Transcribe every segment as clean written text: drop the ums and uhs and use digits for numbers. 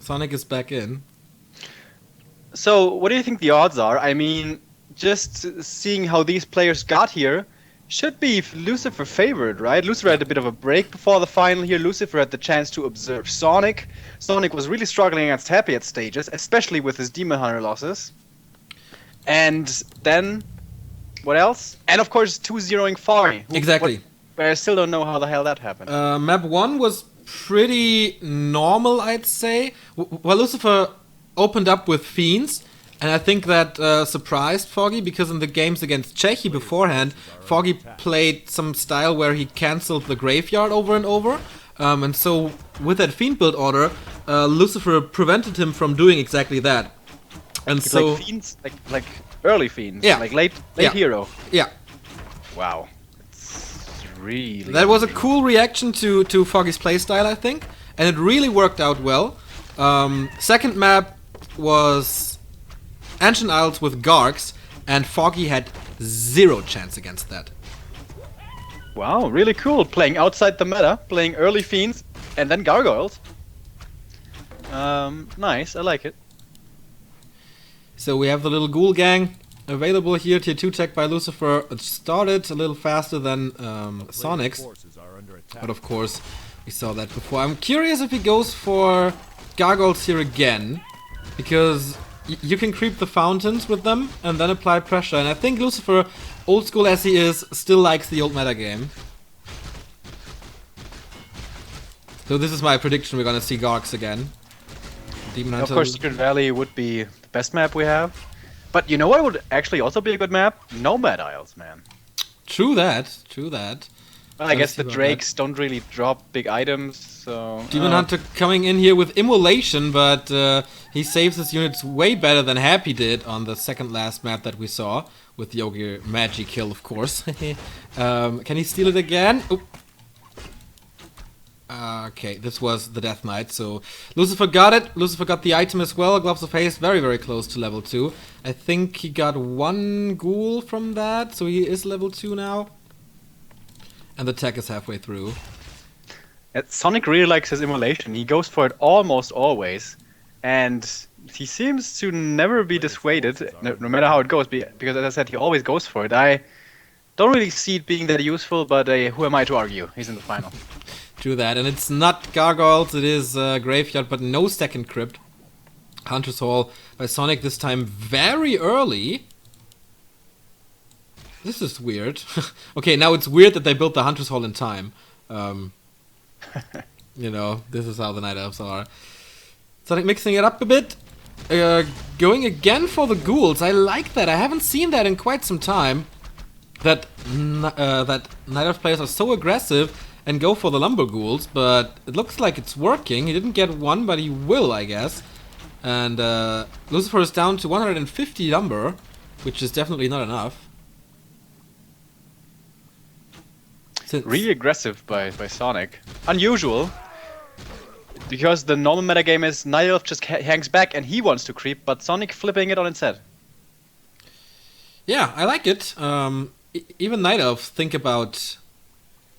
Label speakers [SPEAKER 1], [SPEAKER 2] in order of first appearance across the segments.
[SPEAKER 1] Sonik is back in.
[SPEAKER 2] So, what do you think the odds are? I mean, just seeing how these players got here, should be Lucifer favored, right? Lucifer had a bit of a break before the final here. Lucifer had the chance to observe Sonic. Sonic was really struggling against Happy at stages, especially with his Demon Hunter losses. And then, what else? And of course, 2-0ing Fari.
[SPEAKER 1] Exactly.
[SPEAKER 2] I still don't know how the hell that happened.
[SPEAKER 1] Map 1 was pretty normal, I'd say. Well, Lucifer opened up with Fiends, and I think that surprised Foggy, because in the games against Czechi beforehand, Foggy played some style where he cancelled the graveyard over and over. And so with that Fiend build order, Lucifer prevented him from doing exactly that. And
[SPEAKER 2] It's
[SPEAKER 1] so
[SPEAKER 2] like Fiends, like early Fiends,
[SPEAKER 1] Yeah.
[SPEAKER 2] like late
[SPEAKER 1] Yeah.
[SPEAKER 2] hero.
[SPEAKER 1] yeah,
[SPEAKER 2] Wow. It's really...
[SPEAKER 1] that was a cool reaction to Foggy's playstyle, I think, and it really worked out well. Second map was Ancient Isles with Gargs, and Foggy had zero chance against that.
[SPEAKER 2] Wow, really cool. Playing outside the meta, playing early Fiends, and then Gargoyles. Nice, I like it.
[SPEAKER 1] So we have the little ghoul gang available here. Tier 2 tech by Lucifer. It started a little faster than Sonic's, but of course we saw that before. I'm curious if he goes for Gargoyles here again, because you can creep the fountains with them and then apply pressure. And I think Lucifer, old school as he is, still likes the old meta game. So this is my prediction, we're gonna see Gargs again. Demon Hunter.
[SPEAKER 2] Of course, Secret Valley would be the best map we have. But you know what would actually also be a good map? Nomad Isles, man.
[SPEAKER 1] True that, true that.
[SPEAKER 2] Well, I
[SPEAKER 1] Let's
[SPEAKER 2] guess
[SPEAKER 1] see
[SPEAKER 2] the
[SPEAKER 1] about
[SPEAKER 2] Drakes don't really drop big items, so...
[SPEAKER 1] Demon Hunter coming in here with Immolation, but he saves his units way better than Happy did on the second last map that we saw, with Yogi Magi kill, of course. Can he steal it again? Oop. Okay, this was the Death Knight, so Lucifer got it. Lucifer got the item as well. Gloves of Haste, very, very close to level 2. I think he got one ghoul from that, so he is level 2 now. And the tech is halfway through.
[SPEAKER 2] Sonic really likes his Immolation. He goes for it almost always. And he seems to never be dissuaded, no matter how it goes, because as I said, he always goes for it. I don't really see it being that useful, but who am I to argue? He's in the final.
[SPEAKER 1] True that, and it's not Gargoyles, it is Graveyard, but no second Crypt. Hunter's Hall by Sonic this time very early. This is weird. Okay, now it's weird that they built the Hunter's Hall in time. You know, this is how the Night Elves are. Sonic mixing it up a bit. Going again for the ghouls. I like that. I haven't seen that in quite some time. That Night Elf players are so aggressive and go for the lumber ghouls, but it looks like it's working. He didn't get one, but he will, I guess. And Lucifer is down to 150 lumber, which is definitely not enough.
[SPEAKER 2] Really aggressive by Sonic. Unusual, because the normal metagame is Night Elf just hangs back and he wants to creep, but Sonic flipping it on its head.
[SPEAKER 1] Yeah, I like it. Even Night Elves think about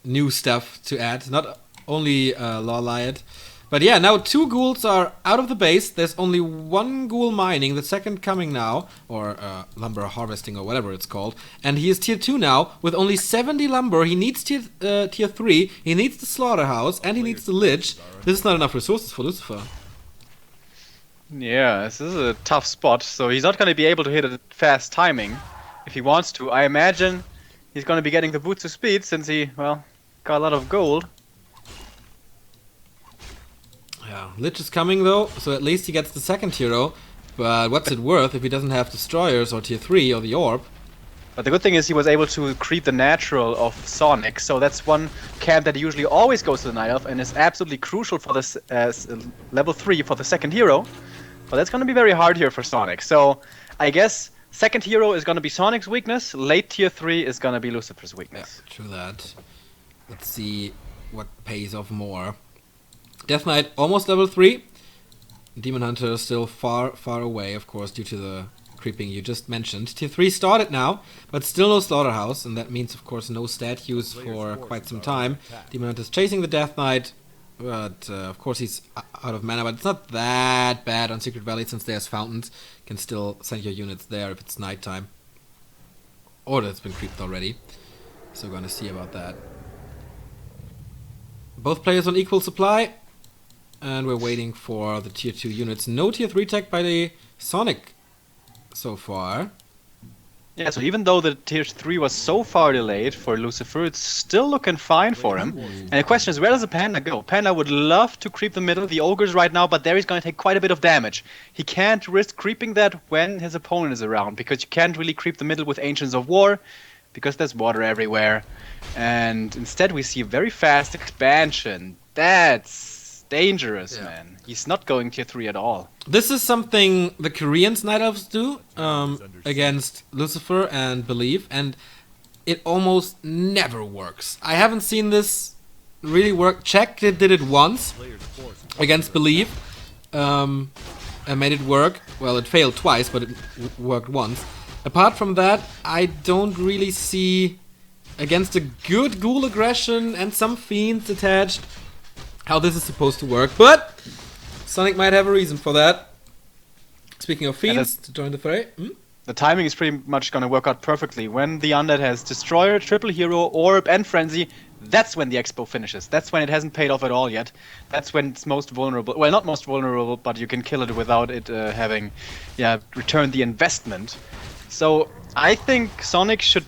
[SPEAKER 1] new stuff to add, not only Law Liot. But yeah, now 2 ghouls are out of the base. There's only 1 ghoul mining, the second coming now, or lumber harvesting or whatever it's called. And he is tier 2 now with only 70 lumber. He needs tier 3, he needs the slaughterhouse, and he needs the lich. This is not enough resources for Lucifer.
[SPEAKER 2] Yeah, this is a tough spot, so he's not going to be able to hit it fast timing if he wants to. I imagine he's going to be getting the boots of speed since he, well, got a lot of gold.
[SPEAKER 1] Yeah, Lich is coming though, so at least he gets the second hero. But what's it worth if he doesn't have destroyers or tier 3 or the orb?
[SPEAKER 2] But the good thing is he was able to creep the natural of Sonic, so that's one camp that usually always goes to the Night Elf and is absolutely crucial for this level 3 for the second hero. But that's going to be very hard here for Sonic. So I guess second hero is going to be Sonic's weakness, late tier 3 is going to be Lucifer's weakness.
[SPEAKER 1] Yeah, true that. Let's see what pays off more. Death Knight almost level 3. Demon Hunter still far, far away, of course, due to the creeping you just mentioned. Tier 3 started now, but still no Slaughterhouse, and that means, of course, no stat use for quite some time. Demon Hunter is chasing the Death Knight. But of course he's out of mana, but it's not that bad on Secret Valley since there's fountains. You can still send your units there if it's nighttime. Or that's been creeped already. So we're gonna see about that. Both players on equal supply. And we're waiting for the tier 2 units. No tier 3 tech by the Sonik so far.
[SPEAKER 2] Yeah, so even though the tier 3 was so far delayed for Lucifer, it's still looking fine for him. And the question is, where does the Panda go? Panda would love to creep the middle, the Ogres right now, but there he's going to take quite a bit of damage. He can't risk creeping that when his opponent is around, because you can't really creep the middle with Ancients of War, because there's water everywhere. And instead we see a very fast expansion. That's dangerous, man. He's not going tier 3 at all.
[SPEAKER 1] This is something the Koreans Night Elves do against Lucifer and Believe, and it almost never works. I haven't seen this really work. Czech did it once against Believe and made it work. Well, it failed twice, but it worked once. Apart from that, I don't really see, against a good ghoul aggression and some fiends attached, how this is supposed to work, but Sonik might have a reason for that. Speaking of fiends, to join the fray.
[SPEAKER 2] The timing is pretty much going to work out perfectly. When the Undead has Destroyer, Triple Hero, Orb, and Frenzy, that's when the Expo finishes. That's when it hasn't paid off at all yet. That's when it's most vulnerable. Well, not most vulnerable, but you can kill it without it having returned the investment. So I think Sonik should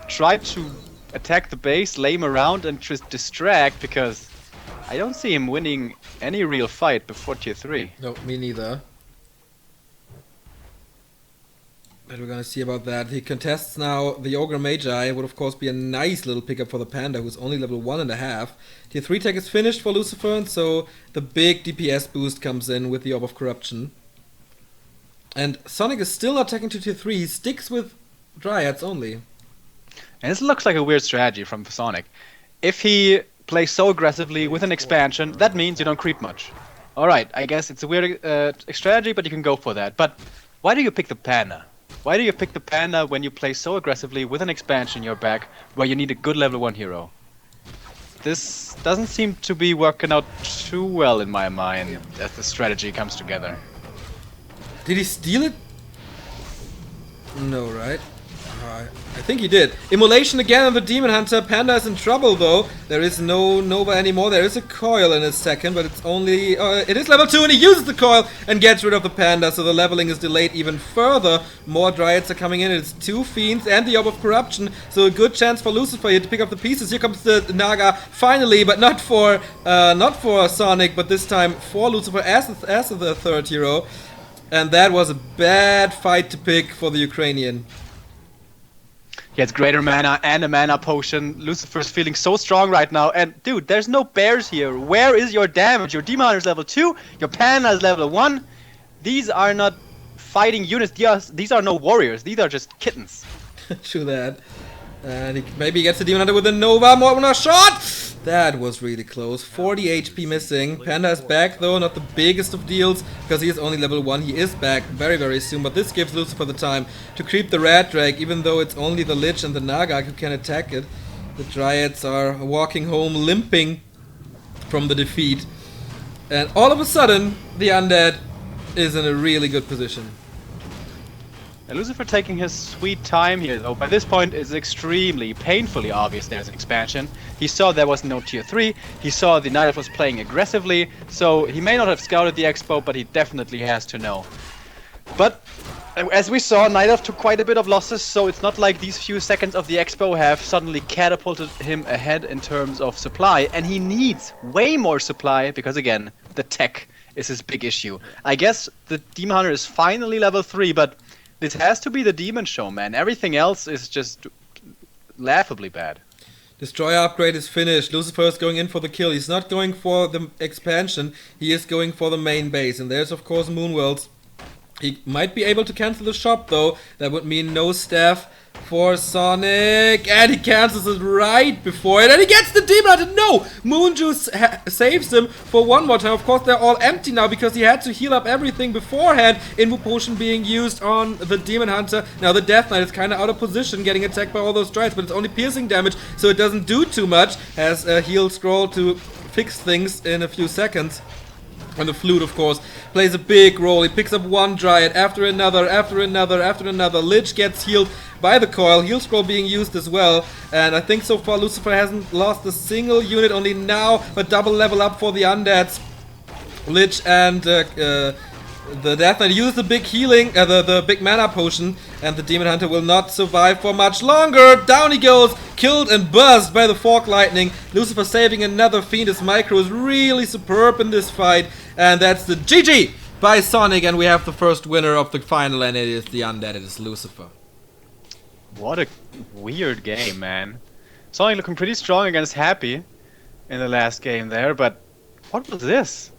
[SPEAKER 2] try to attack the base, lay him around, and just distract, because I don't see him winning any real fight before tier 3.
[SPEAKER 1] No, me neither. But we're gonna see about that. He contests now the Ogre Magi. Would of course be a nice little pickup for the Panda, who's only level 1.5. Tier 3 tech is finished for Lucifer, and so the big DPS boost comes in with the Orb of Corruption. And Sonik is still not taking to tier 3. He sticks with Dryads only.
[SPEAKER 2] And this looks like a weird strategy from Sonik. If he plays so aggressively with an expansion, that means you don't creep much. Alright, I guess it's a weird strategy, but you can go for that. But why do you pick the Panda? Why do you pick the Panda when you play so aggressively with an expansion in your back, where you need a good level 1 hero? This doesn't seem to be working out too well in my mind as the strategy comes together.
[SPEAKER 1] Did he steal it? No, right? I think he did. Immolation again on the Demon Hunter. Panda is in trouble though. There is no Nova anymore. There is a coil in a second, but it's only... it is level 2 and he uses the coil and gets rid of the Panda, so the leveling is delayed even further. More Dryads are coming in. It's 2 Fiends and the Orb of Corruption, so a good chance for Lucifer here to pick up the pieces. Here comes the Naga finally, but not for Sonik, but this time for Lucifer as the third hero. And that was a bad fight to pick for the Ukrainian.
[SPEAKER 2] He has greater mana and a mana potion. Lucifer's feeling so strong right now. And dude, there's no bears here. Where is your damage? Your Demon Hunter is level 2. Your Panda is level 1. These are not fighting units. These are no warriors. These are just kittens.
[SPEAKER 1] True that. And he maybe gets the Demon Hunter with a Nova. More shot! That was really close. 40 HP missing. Panda is back though, not the biggest of deals, because he is only level 1. He is back very, very soon, but this gives Lucifer the time to creep the Rat Drake, even though it's only the Lich and the Naga who can attack it. The Dryads are walking home limping from the defeat. And all of a sudden, the Undead is in a really good position.
[SPEAKER 2] Lucifer taking his sweet time here, though. By this point, it's extremely, painfully obvious there's an expansion. He saw there was no tier 3, he saw the Night Elf was playing aggressively, so he may not have scouted the expo, but he definitely has to know. But, as we saw, Night Elf took quite a bit of losses, so it's not like these few seconds of the expo have suddenly catapulted him ahead in terms of supply, and he needs way more supply, because again, the tech is his big issue. I guess the Demon Hunter is finally level 3, but this has to be the Demon Show, man. Everything else is just laughably bad.
[SPEAKER 1] Destroyer upgrade is finished. Lucifer is going in for the kill. He's not going for the expansion. He is going for the main base. And there's, of course, Moonworlds. He might be able to cancel the shop, though. That would mean no staff for Sonik. And he cancels it right before it. And he gets the Demon Hunter. No! Moonjuice saves him for one more time. Of course, they're all empty now because he had to heal up everything beforehand. Invo Potion being used on the Demon Hunter. Now, the Death Knight is kind of out of position, getting attacked by all those Strides, but it's only piercing damage, so it doesn't do too much. Has a heal scroll to fix things in a few seconds. And the flute, of course, plays a big role. He picks up one Dryad after another, after another, after another. Lich gets healed by the coil. Heal scroll being used as well. And I think so far Lucifer hasn't lost a single unit. Only now a double level up for the undeads. Lich and the Death Knight uses the big healing, the big mana potion, and the Demon Hunter will not survive for much longer. Down he goes, killed and buzzed by the Fork Lightning. Lucifer saving another Fiend. His micro is really superb in this fight, and that's the GG by Sonik, and we have the first winner of the final, and it is the Undead, it is Lucifer.
[SPEAKER 2] What a weird game, man. Sonik looking pretty strong against Happy in the last game there, but what was this?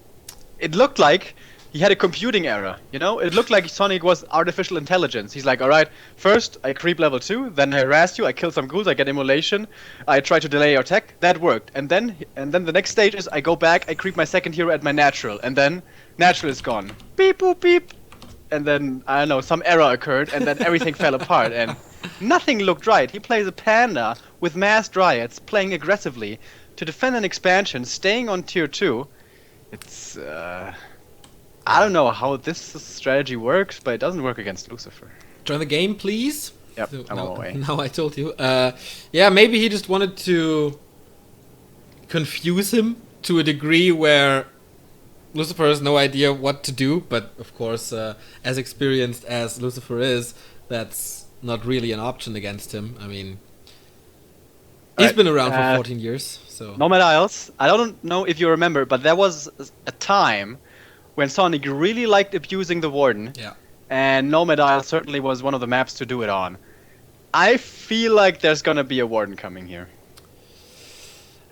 [SPEAKER 2] It looked like he had a computing error, you know? It looked like Sonik was artificial intelligence. He's like, alright, first I creep level 2, then I harass you, I kill some ghouls, I get immolation, I try to delay your tech, that worked. And then the next stage is I go back, I creep my second hero at my natural, and then natural is gone. Beep boop beep. And then, I don't know, some error occurred, and then everything fell apart, and nothing looked right. He plays a panda with mass dryads, playing aggressively to defend an expansion, staying on tier 2. It's, I don't know how this strategy works, but it doesn't work against Lucifer.
[SPEAKER 1] Join the game, please.
[SPEAKER 2] Yep, I'm on my way.
[SPEAKER 1] Now I told you. Yeah, maybe he just wanted to confuse him to a degree where Lucifer has no idea what to do, but of course, as experienced as Lucifer is, that's not really an option against him. I mean, he's been around for 14 years, so...
[SPEAKER 2] Nomad Isles, I don't know if you remember, but there was a time when Sonik really liked abusing the Warden.
[SPEAKER 1] Yeah.
[SPEAKER 2] And Nomad Isle certainly was one of the maps to do it on. I feel like there's gonna be a Warden coming here.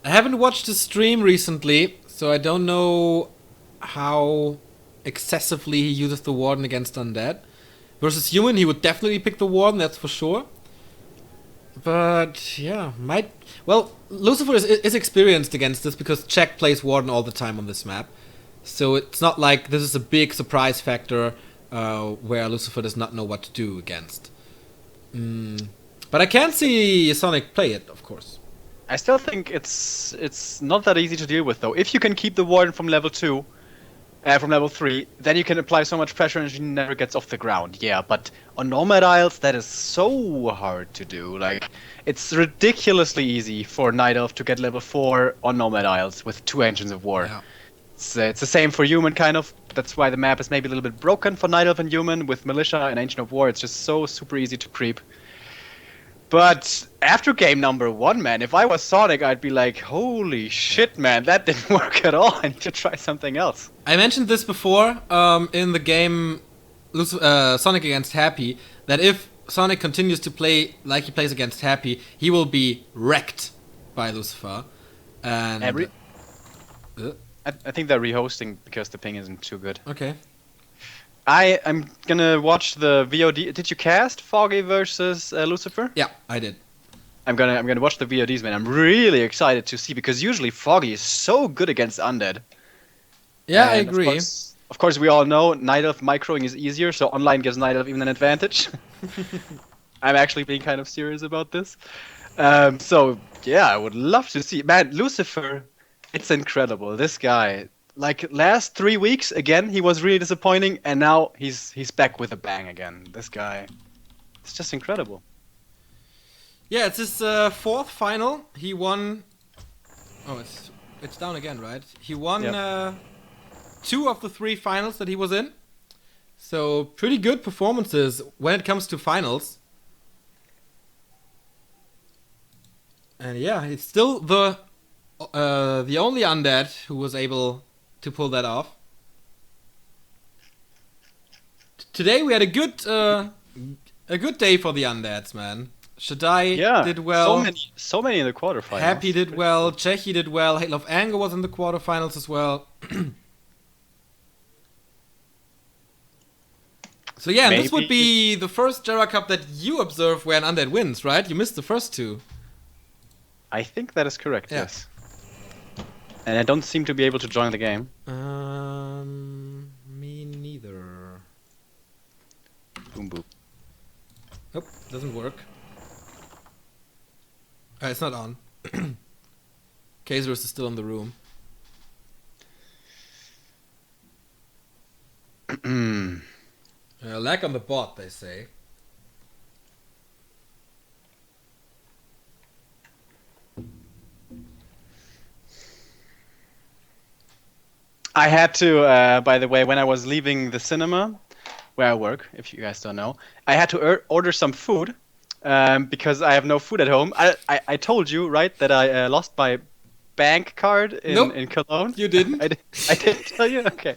[SPEAKER 1] I haven't watched the stream recently, so I don't know how excessively he uses the Warden against Undead. Versus Human, he would definitely pick the Warden, that's for sure. But, yeah, might... Well, Lucifer is experienced against this because Czech plays Warden all the time on this map. So it's not like this is a big surprise factor where Lucifer does not know what to do against. But I can see Sonik play it, of course.
[SPEAKER 2] I still think it's not that easy to deal with, though. If you can keep the Warden from level 2, from level 3, then you can apply so much pressure and she never gets off the ground. Yeah, but on Nomad Isles, that is so hard to do. Like, it's ridiculously easy for Night Elf to get level 4 on Nomad Isles with 2 Engines of War.
[SPEAKER 1] Yeah.
[SPEAKER 2] It's the same for Human, kind of. That's why the map is maybe a little bit broken for Night Elf and Human. With Militia and Ancient of War, it's just so super easy to creep. But after game number 1, man, if I was Sonik, I'd be like, holy shit, man, that didn't work at all. I need to try something else.
[SPEAKER 1] I mentioned this before in the game Sonik against Happy, that if Sonik continues to play like he plays against Happy, he will be wrecked by Lucifer. And
[SPEAKER 2] I think they're rehosting because the ping isn't too good.
[SPEAKER 1] Okay.
[SPEAKER 2] I'm gonna watch the VOD. Did you cast Foggy versus Lucifer?
[SPEAKER 1] Yeah, I did.
[SPEAKER 2] I'm gonna watch the VODs, man. I'm really excited to see because usually Foggy is so good against Undead.
[SPEAKER 1] Yeah,
[SPEAKER 2] And
[SPEAKER 1] I agree.
[SPEAKER 2] Of course, we all know Night Elf microing is easier, so online gives Night Elf even an advantage. I'm actually being kind of serious about this. So yeah, I would love to see. Man, Lucifer, it's incredible. This guy. Like, last 3 weeks, again, he was really disappointing, and now he's back with a bang again. This guy, it's just incredible.
[SPEAKER 1] Yeah, it's his fourth final. He won... Oh, it's down again, right? He won 2 of the 3 finals that he was in. So, pretty good performances when it comes to finals. And yeah, it's still the only Undead who was able to pull that off. Today we had a good day for the Undeads, man. Shaddai did well.
[SPEAKER 2] So many in the quarterfinals.
[SPEAKER 1] Happy did well. Chechi did well. Hail of Anger was in the quarterfinals as well. So yeah, and this would be the first Gera Cup that you observe where an Undead wins, right? You missed the first 2.
[SPEAKER 2] I think that is correct, yes. And I don't seem to be able to join the game.
[SPEAKER 1] Me neither.
[SPEAKER 2] Boom boom.
[SPEAKER 1] Nope, doesn't work. It's not on. Kazerus is still in the room. Lag on the bot, they say.
[SPEAKER 2] I had to, by the way, when I was leaving the cinema, where I work, if you guys don't know, I had to order some food because I have no food at home. I told you, right, that I lost my bank card in Cologne.
[SPEAKER 1] You didn't?
[SPEAKER 2] I didn't tell you? Okay.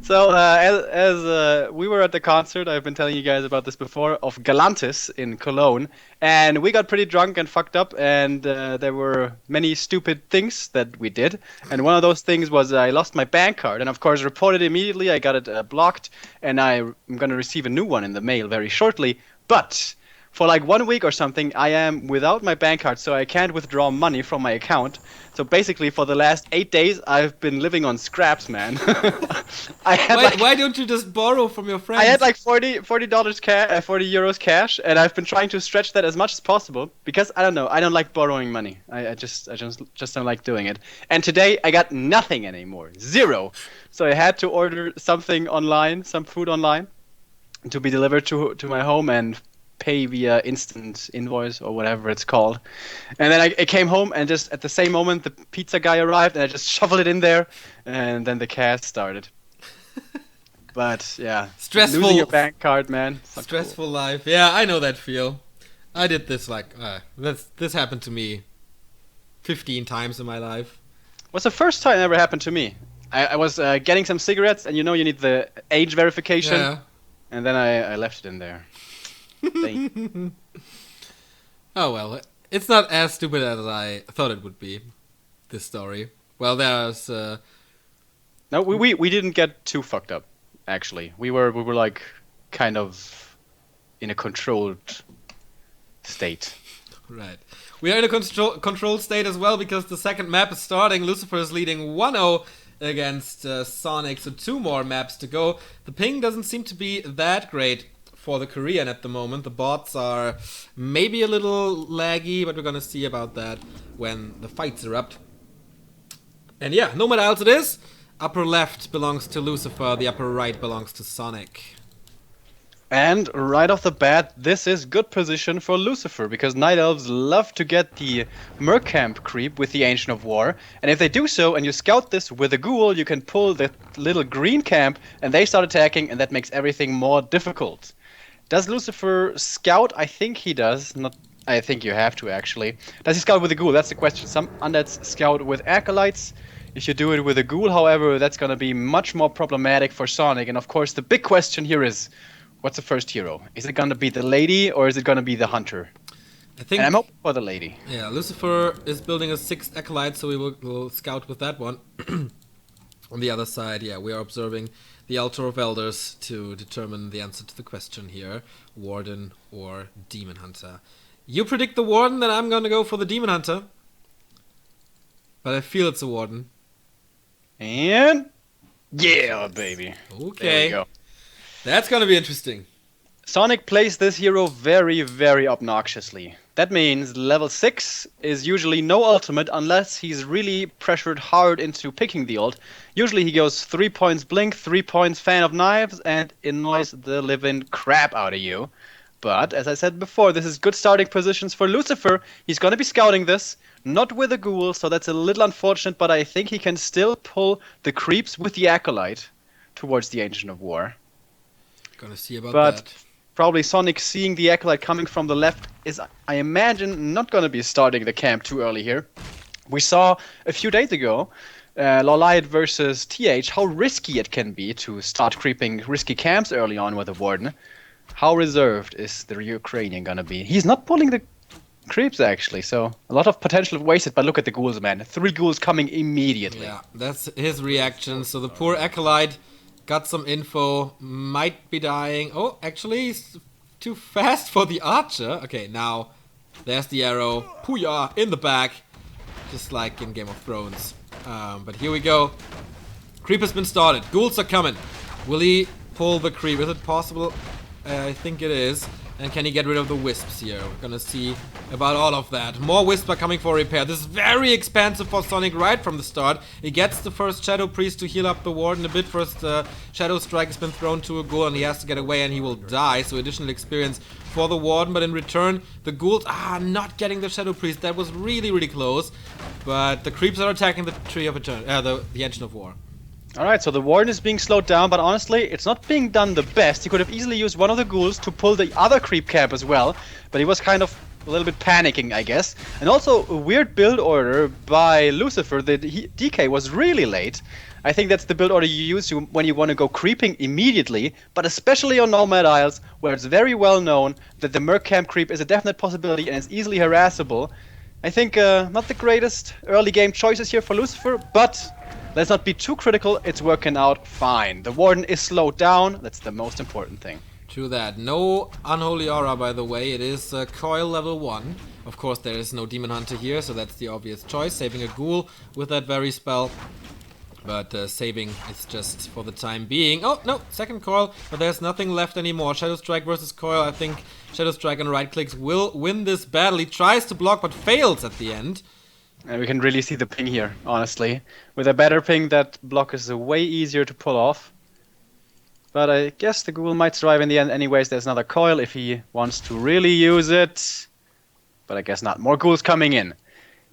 [SPEAKER 2] So, as we were at the concert, I've been telling you guys about this before, of Galantis in Cologne, and we got pretty drunk and fucked up, and there were many stupid things that we did, and one of those things was I lost my bank card, and of course reported immediately. I got it blocked, and I'm going to receive a new one in the mail very shortly, but for like 1 week or something, I am without my bank card, so I can't withdraw money from my account. So basically, for the last 8 days, I've been living on scraps, man.
[SPEAKER 1] Why don't you just borrow from your friends?
[SPEAKER 2] I had like $40 euros cash, and I've been trying to stretch that as much as possible because I don't know, I don't like borrowing money. I just don't like doing it. And today I got nothing anymore, zero. So I had to order something online, some food online, to be delivered to my home and pay via instant invoice or whatever it's called. And then I came home, and just at the same moment the pizza guy arrived, and I just shoveled it in there, and then the chaos started. But yeah,
[SPEAKER 1] stressful.
[SPEAKER 2] Losing your bank card, man.
[SPEAKER 1] Stressful cool. Life. Yeah, I know that feel. I did this this happened to me 15 times in my life.
[SPEAKER 2] What's the first time it ever happened to me? I was getting some cigarettes, and you need the age verification,
[SPEAKER 1] yeah.
[SPEAKER 2] And then I left it in there.
[SPEAKER 1] Oh well, it's not as stupid as I thought it would be. This story. Well, there's.
[SPEAKER 2] No, we didn't get too fucked up. Actually, we were like kind of in a controlled state.
[SPEAKER 1] Right. We are in a controlled state as well because the second map is starting. Lucifer is leading 1-0 against Sonik, so 2 more maps to go. The ping doesn't seem to be that great for the Korean at the moment. The bots are maybe a little laggy, but we're gonna see about that when the fights erupt. And yeah, no matter else it is, upper left belongs to Lucifer, the upper right belongs to Sonik.
[SPEAKER 2] And right off the bat, this is good position for Lucifer, because Night Elves love to get the Mercamp creep with the Ancient of War, and if they do so, and you scout this with a ghoul, you can pull the little green camp, and they start attacking, and that makes everything more difficult. Does Lucifer scout? I think he does. I think you have to, actually. Does he scout with a ghoul? That's the question. Some undeads scout with acolytes. If you do it with a ghoul, however, that's going to be much more problematic for Sonik, and of course the big question here is, what's the first hero? Is it going to be the lady, or is it going to be the hunter?
[SPEAKER 1] I think.
[SPEAKER 2] And I'm hoping for the lady.
[SPEAKER 1] Yeah, Lucifer is building a 6th acolyte, so we will scout with that one. On the other side, yeah, we are observing the Altar of Elders to determine the answer to the question here. Warden or Demon Hunter. You predict the Warden, then I'm going to go for the Demon Hunter. But I feel it's a Warden.
[SPEAKER 2] And yeah, baby.
[SPEAKER 1] Okay.
[SPEAKER 2] There we go.
[SPEAKER 1] That's going to be interesting.
[SPEAKER 2] Sonik plays this hero very, very obnoxiously. That means level 6 is usually no ultimate unless he's really pressured hard into picking the ult. Usually he goes 3 points Blink, 3 points Fan of Knives, and annoys the living crap out of you. But, as I said before, this is good starting positions for Lucifer. He's going to be scouting this, not with a ghoul, so that's a little unfortunate, but I think he can still pull the creeps with the Acolyte towards the Ancient of War.
[SPEAKER 1] Gonna see about
[SPEAKER 2] but
[SPEAKER 1] that.
[SPEAKER 2] Probably Sonik seeing the Acolyte coming from the left is, I imagine, not going to be starting the camp too early here. We saw a few days ago, Lawlight versus TH, how risky it can be to start creeping risky camps early on with a Warden. How reserved is the Ukrainian going to be? He's not pulling the creeps, actually, so a lot of potential wasted, but look at the ghouls, man. 3 ghouls coming immediately.
[SPEAKER 1] Yeah, that's his reaction. So the poor Acolyte got some info, might be dying. Oh, actually, he's too fast for the archer. Okay, now there's the arrow. Pooyah, in the back. Just like in Game of Thrones. But here we go. Creep has been started. Ghouls are coming. Will he pull the creep? Is it possible? I think it is. And can he get rid of the wisps here? We're gonna see about all of that. More wisps are coming for repair. This is very expensive for Sonik right from the start. He gets the first Shadow Priest to heal up the Warden a bit. First Shadow Strike has been thrown to a ghoul and he has to get away and he will die. So additional experience for the Warden. But in return, the ghouls are not getting the Shadow Priest. That was really, really close. But the creeps are attacking the Tree of Eternity, the Engine of War.
[SPEAKER 2] Alright, so the Warden is being slowed down, but honestly, it's not being done the best. He could have easily used one of the ghouls to pull the other creep camp as well, but he was kind of a little bit panicking, I guess. And also, a weird build order by Lucifer. The DK was really late. I think that's the build order you use when you want to go creeping immediately, but especially on Nomad Isles, where it's very well known that the Merc camp creep is a definite possibility and is easily harassable. I think not the greatest early game choices here for Lucifer, but let's not be too critical, it's working out fine. The Warden is slowed down, that's the most important thing.
[SPEAKER 1] True that. No Unholy Aura, by the way, it is Coil level 1. Of course, there is no Demon Hunter here, so that's the obvious choice. Saving a Ghoul with that very spell. But saving is just for the time being. Oh, no, second Coil, but there's nothing left anymore. Shadow Strike versus Coil, I think Shadow Strike on right clicks will win this battle. He tries to block, but fails at the end.
[SPEAKER 2] And we can really see the ping here, honestly. With a better ping, that block is way easier to pull off. But I guess the Ghoul might survive in the end anyways. There's another Coil if he wants to really use it. But I guess not. More Ghouls coming in.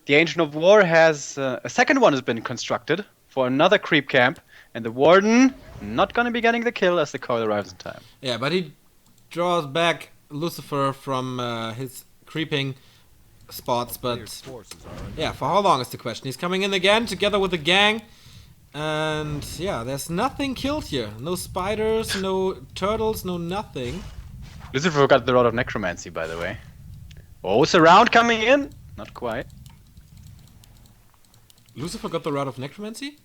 [SPEAKER 2] The Ancient of War has... a second one has been constructed for another creep camp. And the Warden not going to be getting the kill as the Coil arrives in time.
[SPEAKER 1] Yeah, but he draws back Lucifer from his creeping spots, but yeah, for how long is the question? He's coming in again together with the gang, and yeah, there's nothing killed here. No spiders, no turtles, no nothing.
[SPEAKER 2] Lucifer got the Rod of Necromancy, by the way. Oh, surround coming in? Not quite.
[SPEAKER 1] Lucifer got the Rod of Necromancy?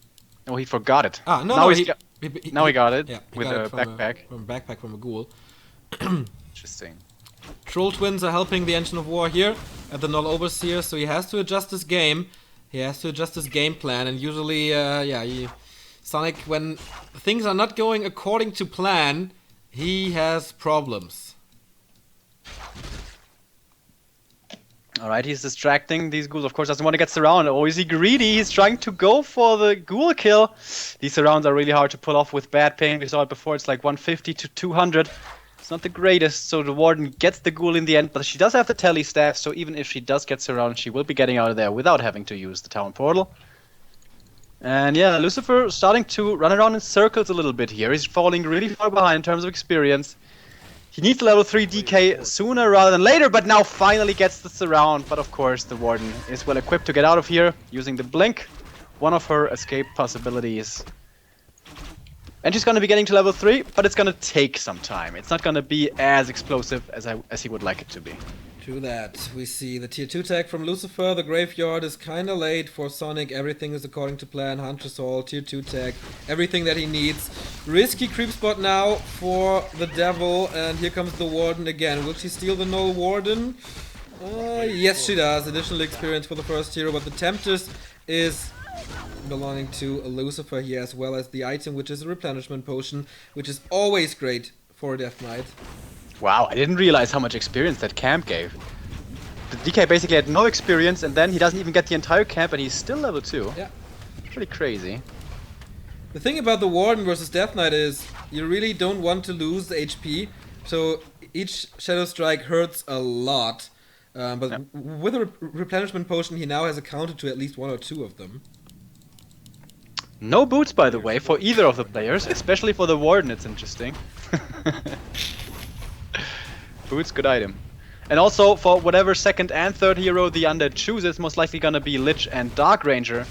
[SPEAKER 2] Oh, he forgot it.
[SPEAKER 1] Ah, no,
[SPEAKER 2] now
[SPEAKER 1] no,
[SPEAKER 2] he got it.
[SPEAKER 1] Yeah,
[SPEAKER 2] with a backpack.
[SPEAKER 1] From a backpack from a ghoul.
[SPEAKER 2] Interesting.
[SPEAKER 1] Troll Twins are helping the Engine of War here at the Null Overseer, so he has to adjust his game. He has to adjust his game plan, and usually, Sonik, when things are not going according to plan, he has problems.
[SPEAKER 2] Alright, he's distracting these ghouls. Of course, doesn't want to get surrounded. Oh, is he greedy? He's trying to go for the ghoul kill. These surrounds are really hard to pull off with bad ping. We saw it before. It's like 150 to 200. It's not the greatest, so the Warden gets the ghoul in the end. But she does have the tele staff, so even if she does get surrounded, she will be getting out of there without having to use the town portal. And yeah, Lucifer starting to run around in circles a little bit here. He's falling really far behind in terms of experience. He needs level 3 DK sooner rather than later, but now finally gets the surround. But of course, the Warden is well equipped to get out of here using the blink. One of her escape possibilities. And she's going to be getting to level 3, but it's going to take some time. It's not going to be as explosive as he would like it to be.
[SPEAKER 1] True that. We see the tier 2 tag from Lucifer. The graveyard is kinda late for Sonik. Everything is according to plan. Hunter's Hall, tier 2 tag. Everything that he needs. Risky creep spot now for the devil. And here comes the Warden again. Will she steal the Null Warden? Yes, she does. Additional experience for the first hero. But the Tempest is belonging to Lucifer here, as well as the item, which is a replenishment potion, which is always great for a Death Knight.
[SPEAKER 2] Wow, I didn't realize how much experience that camp gave. The DK basically had no experience, and then he doesn't even get the entire camp, and he's still level 2.
[SPEAKER 1] Yeah.
[SPEAKER 2] Pretty crazy.
[SPEAKER 1] The thing about the Warden versus Death Knight is you really don't want to lose the HP, so each Shadow Strike hurts a lot. But with a replenishment potion, he now has a counter to at least 1 or 2 of them.
[SPEAKER 2] No boots, by the way, for either of the players, especially for the Warden, it's interesting. Boots, good item. And also, for whatever second and third hero the Undead chooses, most likely gonna be Lich and Dark Ranger.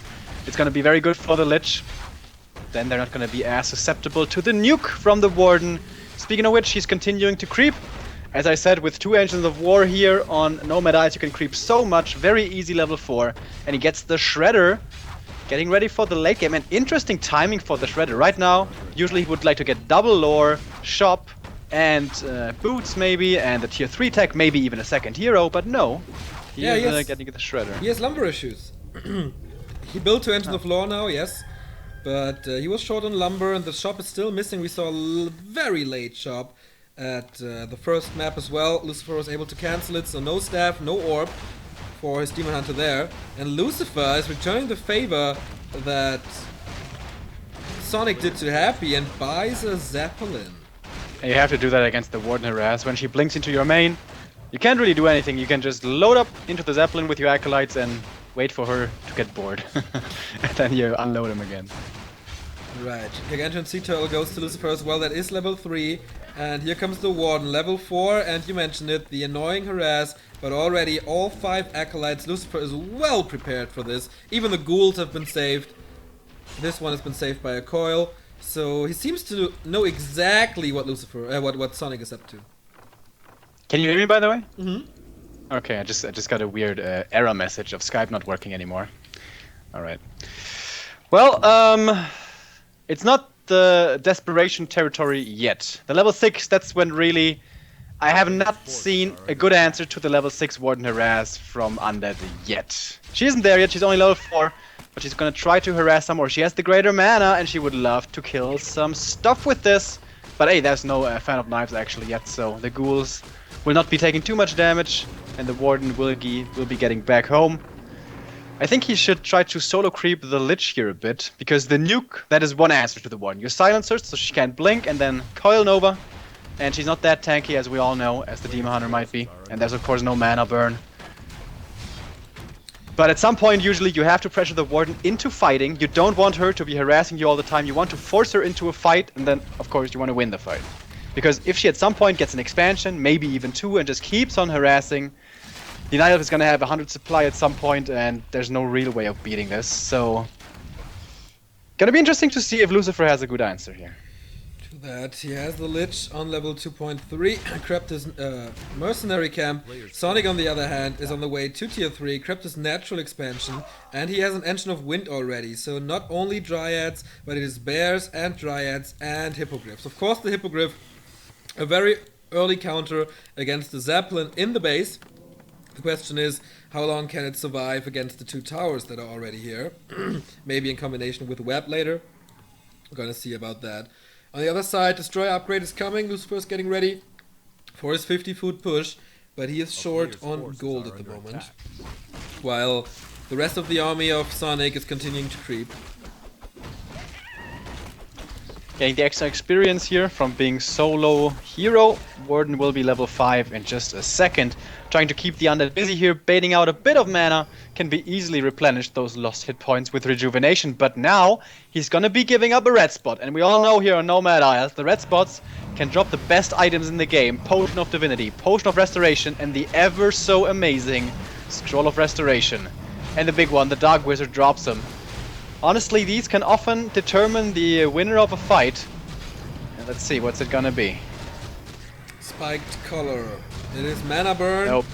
[SPEAKER 2] It's gonna be very good for the Lich. Then they're not gonna be as susceptible to the nuke from the Warden. Speaking of which, he's continuing to creep. As I said, with 2 Engines of War here on Nomad Isles, you can creep so much, very easy level 4. And he gets the Shredder, getting ready for the late game. And interesting timing for the Shredder. Right now, usually he would like to get double lore, shop, and boots maybe, and the tier 3 tech, maybe even a second hero, but no. He is getting the Shredder.
[SPEAKER 1] He has lumber issues. He built 2 Engines of Lore now, yes. But he was short on lumber and the shop is still missing. We saw a very late shop. at the first map as well. Lucifer was able to cancel it, so no staff, no orb for his Demon Hunter there. And Lucifer is returning the favor that Sonik did to Happy and buys a Zeppelin.
[SPEAKER 2] And you have to do that against the Warden Harass. When she blinks into your main, you can't really do anything. You can just load up into the Zeppelin with your Acolytes and wait for her to get bored. And then you unload him again.
[SPEAKER 1] Right, Gargantuan Sea Turtle goes to Lucifer as well. That is level 3. And here comes the Warden, level 4. And you mentioned it, the annoying Harass. But already all 5 Acolytes. Lucifer is well prepared for this. Even the ghouls have been saved. This one has been saved by a coil. So he seems to know exactly what Lucifer, what Sonik is up to.
[SPEAKER 2] Can you hear me, by the way?
[SPEAKER 1] Mm-hmm.
[SPEAKER 2] Okay, I just got a weird error message of Skype not working anymore. All right. Well, it's not the desperation territory yet. The level 6, that's when really I have not seen a good answer to the level 6 Warden Harass from Undead yet. She isn't there yet. She's only level 4. But she's gonna try to harass some more. She has the greater mana and she would love to kill some stuff with this. But hey, there's no fan of knives actually yet, so the ghouls will not be taking too much damage and the Warden will be getting back home. I think he should try to solo creep the Lich here a bit, because the nuke, that is one answer to the Warden. You silence her so she can't blink and then coil Nova. And she's not that tanky as we all know, as the Demon Hunter might be. And there's of course no mana burn. But at some point, usually, you have to pressure the Warden into fighting. You don't want her to be harassing you all the time. You want to force her into a fight, and then, of course, you want to win the fight. Because if she at some point gets an expansion, maybe even 2, and just keeps on harassing, the Night Elf is going to have 100 supply at some point, and there's no real way of beating this. So, gonna be interesting to see if Lucifer has a good answer here.
[SPEAKER 1] That he has the Lich on level 2.3, crept his mercenary camp. Sonik on the other hand is on the way to tier 3, crept his natural expansion, and he has an Engine of Wind already. So not only Dryads, but it is Bears and Dryads and Hippogriffs. Of course the Hippogriff, a very early counter against the Zeppelin in the base. The question is, how long can it survive against the 2 towers that are already here? Maybe in combination with Web later. We're gonna see about that. On the other side, Destroyer upgrade is coming. Lucifer is getting ready for his 50-foot push, but he is short on gold at the moment. While the rest of the army of Sonik is continuing to creep.
[SPEAKER 2] Getting the extra experience here from being solo hero. Warden will be level 5 in just a second. Trying to keep the Undead busy here, baiting out a bit of mana. Can be easily replenished those lost hit points with rejuvenation. But now, he's gonna be giving up a red spot. And we all know here on Nomad Isles, the red spots can drop the best items in the game. Potion of Divinity, Potion of Restoration, and the ever so amazing Scroll of Restoration. And the big one, the Dark Wizard drops them. Honestly, these can often determine the winner of a fight. And let's see, what's it gonna be?
[SPEAKER 1] Spiked Color. It is Mana Burn.
[SPEAKER 2] Nope.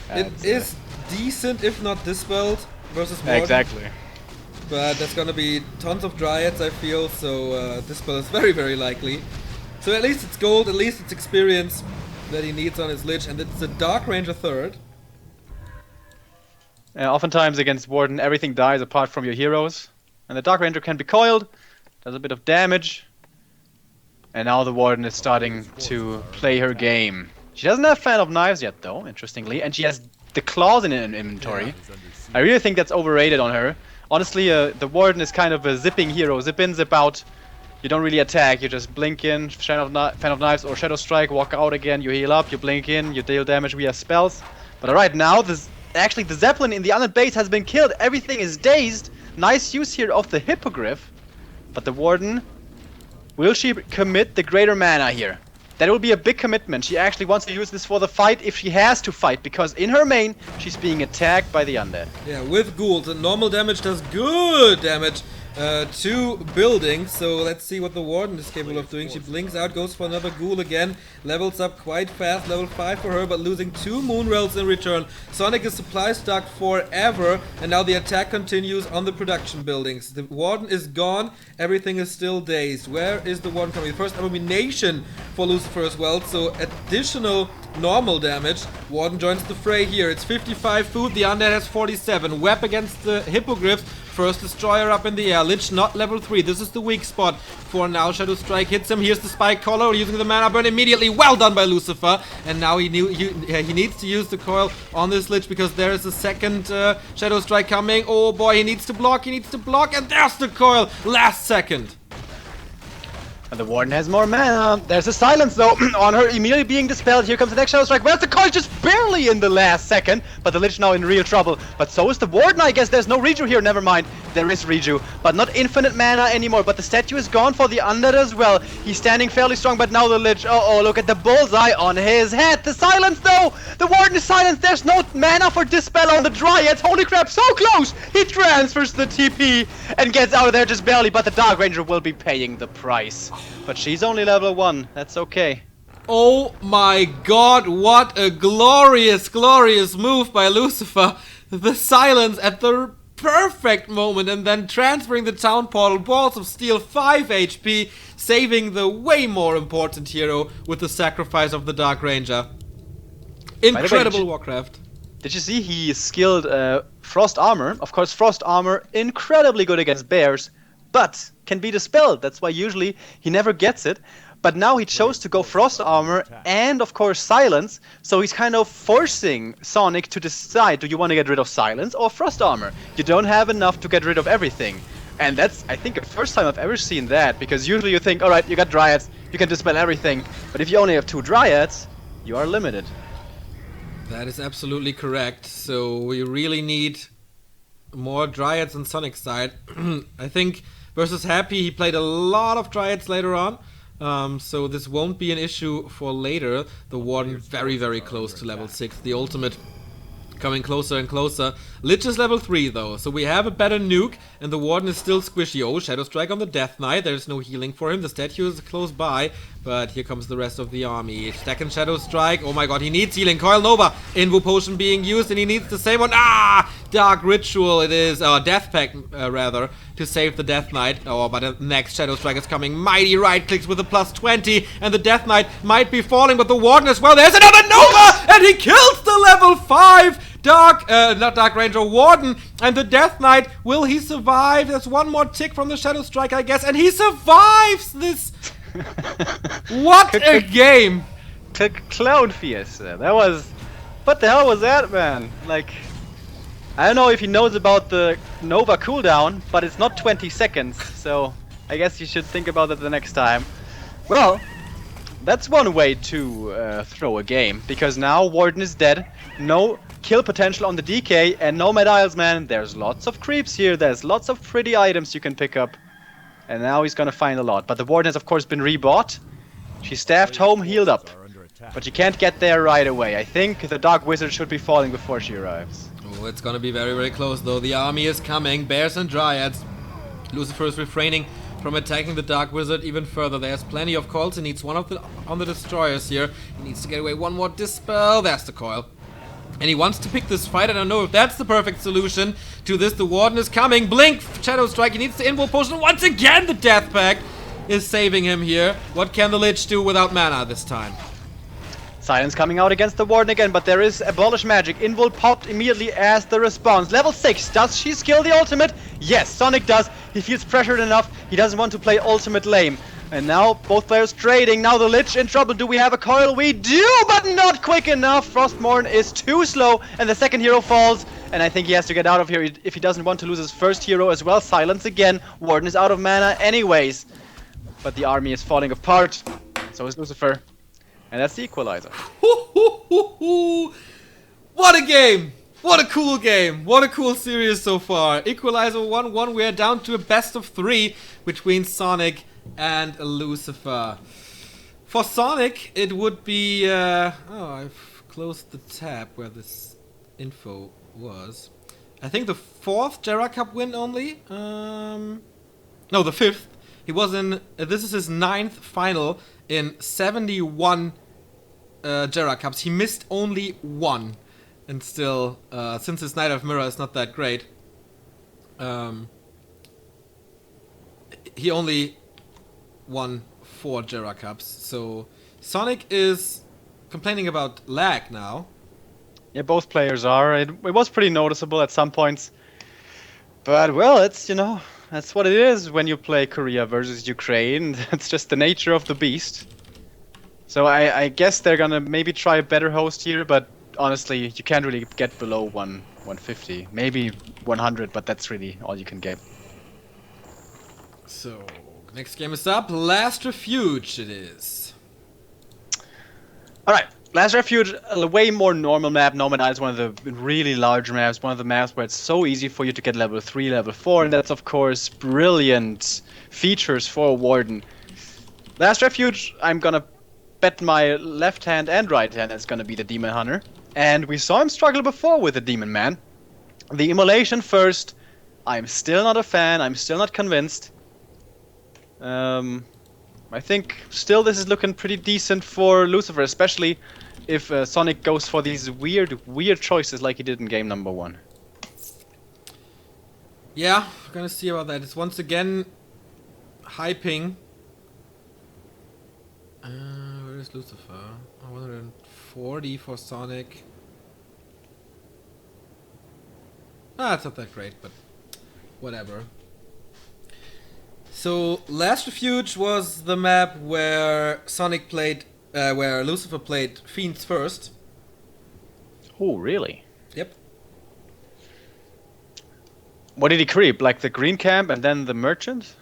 [SPEAKER 1] It is decent, if not dispelled, versus Warden.
[SPEAKER 2] Exactly.
[SPEAKER 1] But there's gonna be tons of Dryads, I feel, so dispel is very, very likely. So at least it's gold, at least it's experience that he needs on his Lich, and it's a Dark Ranger 3rd.
[SPEAKER 2] Oftentimes against Warden, everything dies apart from your heroes. And the Dark Ranger can be coiled, does a bit of damage. And now the Warden is starting to play her game. She doesn't have Fan of Knives yet, though, interestingly. And she has the Claws in her inventory. I really think that's overrated on her. Honestly, the Warden is kind of a zipping hero. Zip in, zip out. You don't really attack, you just blink in, Fan of Knives or Shadow Strike, walk out again, you heal up, you blink in, you deal damage via spells. But right now, actually, the Zeppelin in the Undead base has been killed. Everything is dazed. Nice use here of the Hippogriff. But the Warden, will she commit the greater mana here? That will be a big commitment. She actually wants to use this for the fight if she has to fight. Because in her main, she's being attacked by the Undead.
[SPEAKER 1] Yeah, with ghouls. And normal damage does good damage to buildings. So let's see what the Warden is capable of doing. She blinks out, goes for another ghoul again. Levels up quite fast. Level 5 for her, but losing 2 moon rails in return. Sonik is supply stuck forever. And now the attack continues on the production buildings. The Warden is gone. Everything is still dazed. Where is the Warden coming? The first abomination for Lucifer as well, so additional normal damage. Warden joins the fray here. It's 55 food, the undead has 47. Web against the hippogriffs. First destroyer up in the air. Lich not level 3. This is the weak spot for now. Shadow Strike hits him. Here's the Spike Collar using the mana burn immediately. Well done by Lucifer. And now he needs to use the coil on this Lich because there is a second Shadow Strike coming. Oh boy, he needs to block. And there's the coil. Last second.
[SPEAKER 2] And the Warden has more mana. There's a silence though on her immediately being dispelled. Here comes the next Shadow Strike. Where's the coil? Just barely in the last second. But the Lich now in real trouble. But so is the Warden, I guess. There's no Reju here. Never mind. There is Reju. But not infinite mana anymore. But the statue is gone for the Undead as well. He's standing fairly strong. But now the Lich. Oh, look at the bullseye on his head. The silence though. The Warden is silenced. There's no mana for dispel on the Dryads. Holy crap. So close. He transfers the TP and gets out of there just barely. But the Dark Ranger will be paying the price. But she's only level 1, that's okay.
[SPEAKER 1] Oh my god, what a glorious, glorious move by Lucifer. The silence at the perfect moment and then transferring the town portal. Balls of Steel, 5 HP, saving the way more important hero with the sacrifice of the Dark Ranger. Incredible Warcraft.
[SPEAKER 2] Did you see he skilled Frost Armor? Of course, Frost Armor, incredibly good against bears, but can be dispelled. That's why usually he never gets it. But now he chose to go Frost Armor and of course Silence. So he's kind of forcing Sonik to decide, do you want to get rid of Silence or Frost Armor? You don't have enough to get rid of everything. And that's, I think, the first time I've ever seen that. Because usually you think, alright, you got Dryads, you can dispel everything. But if you only have 2 Dryads, you are limited.
[SPEAKER 1] That is absolutely correct. So we really need more Dryads on Sonic's side. I think versus Happy, he played a lot of Dryads later on. So this won't be an issue for later. The Warden very, very close to level 6. The ultimate coming closer and closer. Lich is level 3 though, so we have a better nuke, and the Warden is still squishy. Oh, Shadow Strike on the Death Knight. There's no healing for him. The statue is close by, but here comes the rest of the army. Second Shadow Strike. Oh my god, he needs healing. Coil Nova. Invo Potion being used, and he needs the same one. Ah! Dark Ritual it is. Death Pact, rather, to save the Death Knight. Oh, but the next Shadow Strike is coming. Mighty right clicks with a plus 20, and the Death Knight might be falling, but the Warden as well. There's another Nova, and he kills the level 5 not Dark Ranger, Warden, and the Death Knight. Will he survive? There's one more tick from the Shadow Strike, I guess, and he survives this. What a game!
[SPEAKER 2] Clown Fiesta. That was... What the hell was that, man? Like... I don't know if he knows about the Nova cooldown, but it's not 20 seconds, so I guess you should think about it the next time. Well, that's one way to throw a game, because now Warden is dead, no kill potential on the DK, and no medallions, man. There's lots of creeps here, there's lots of pretty items you can pick up, and now he's gonna find a lot. But the Warden has of course been rebought. She's staffed home, healed up, but you can't get there right away. I think the Dark Wizard should be falling before she arrives.
[SPEAKER 1] Oh, it's gonna be very, very close though. The army is coming, bears and dryads. Lucifer is refraining from attacking the Dark Wizard even further. There's plenty of coils. He needs one on the destroyers here. He needs to get away. One more dispel. There's the coil. And he wants to pick this fight. I don't know if that's the perfect solution to this. The Warden is coming. Blink, Shadow Strike. He needs the Invo Potion. Once again, the Death Pact is saving him here. What can the Lich do without mana this time?
[SPEAKER 2] Silence coming out against the Warden again, but there is Abolish Magic. Invul popped immediately as the response. Level 6, does she skill the ultimate? Yes, Sonik does. He feels pressured enough. He doesn't want to play ultimate lame. And now both players trading. Now the Lich in trouble. Do we have a coil? We do, but not quick enough. Frostmourne is too slow, and the second hero falls. And I think he has to get out of here if he doesn't want to lose his first hero as well. Silence again. Warden is out of mana anyways. But the army is falling apart. So is Lucifer. And that's the equalizer.
[SPEAKER 1] What a game! What a cool game! What a cool series so far. Equalizer 1-1. We are down to a best of 3 between Sonik and Lucifer. For Sonik, it would be... oh, I've closed the tab where this info was. I think the 4th Gera Cup win only? No, the 5th. He was in... this is his 9th final in 71 Gera Cups. He missed only 1. And still, since his Knight of Mirror is not that great, he only won 4 Gera Cups. So Sonik is complaining about lag now.
[SPEAKER 2] Yeah, both players are. It was pretty noticeable at some points. But, well, it's, that's what it is when you play Korea versus Ukraine. That's just the nature of the beast. So I guess they're gonna maybe try a better host here, but honestly, you can't really get below 150. Maybe 100, but that's really all you can get.
[SPEAKER 1] So, next game is up. Last Refuge it is.
[SPEAKER 2] Alright, Last Refuge, a way more normal map. No Manite is one of the really large maps, one of the maps where it's so easy for you to get level 3, level 4, and that's of course brilliant features for a Warden. Last Refuge, I'm gonna bet my left hand and right hand is gonna be the Demon Hunter. And we saw him struggle before with the Demon Man. The Immolation first, I'm still not a fan, I'm still not convinced. I think still this is looking pretty decent for Lucifer, especially if Sonik goes for these weird choices like he did in game number 1.
[SPEAKER 1] Yeah, we're gonna see about that. It's once again high ping. Where is Lucifer? 140 for Sonik. It's not that great, but whatever. So, Last Refuge was the map where Sonik played, where Lucifer played Fiends first.
[SPEAKER 2] Oh, really?
[SPEAKER 1] Yep.
[SPEAKER 2] What did he creep? Like the green camp and then the merchant?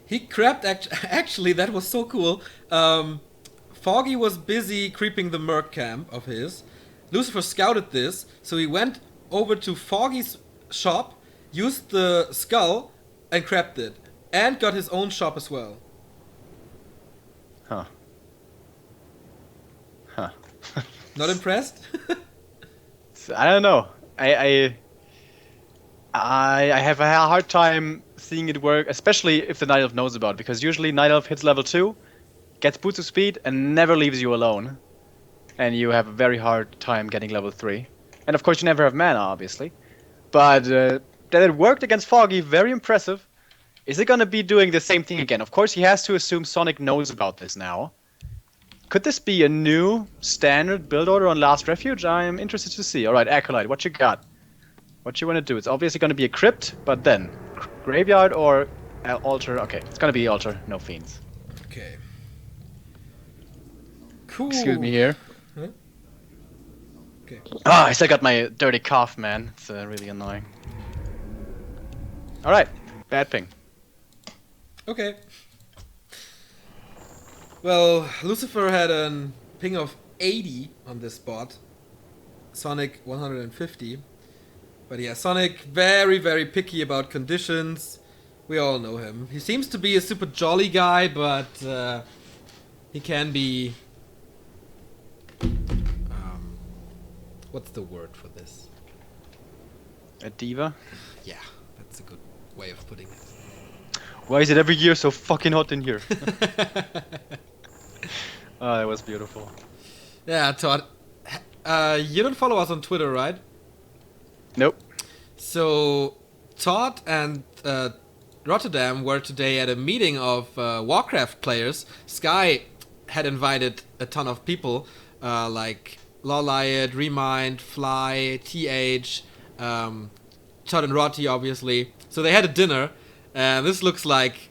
[SPEAKER 1] He crept, actually, that was so cool. Foggy was busy creeping the merc camp of his. Lucifer scouted this, so he went over to Foggy's shop, used the skull, and crept it. And got his own shop as well.
[SPEAKER 2] Huh.
[SPEAKER 1] Not impressed?
[SPEAKER 2] I don't know. I have a hard time seeing it work, especially if the Night Elf knows about it, because usually Night Elf hits level 2, gets boost of speed, and never leaves you alone. And you have a very hard time getting level 3. And of course you never have mana, obviously. But that it worked against Foggy, very impressive. Is it going to be doing the same thing again? Of course, he has to assume Sonik knows about this now. Could this be a new standard build order on Last Refuge? I'm interested to see. Alright, Acolyte, what you got? What you want to do? It's obviously going to be a crypt, but then graveyard or altar? Okay, it's going to be altar, no fiends.
[SPEAKER 1] Okay. Cool.
[SPEAKER 2] Excuse me here.
[SPEAKER 1] Huh? Okay.
[SPEAKER 2] I still got my dirty cough, man. It's really annoying. Alright, bad ping.
[SPEAKER 1] Okay. Well, Lucifer had a ping of 80 on this spot. Sonik 150. But yeah, Sonik very, very picky about conditions. We all know him. He seems to be a super jolly guy, but he can be... what's the word for this?
[SPEAKER 2] A diva?
[SPEAKER 1] Yeah, that's a good way of putting it.
[SPEAKER 2] Why is it every year so fucking hot in here? Oh, that was beautiful.
[SPEAKER 1] Yeah, Todd. You don't follow us on Twitter, right?
[SPEAKER 2] Nope.
[SPEAKER 1] So, Todd and Rotterdam were today at a meeting of Warcraft players. Sky had invited a ton of people, like Lawliot, Remind, Fly, TH, Todd and Rotty, obviously. So they had a dinner, and this looks like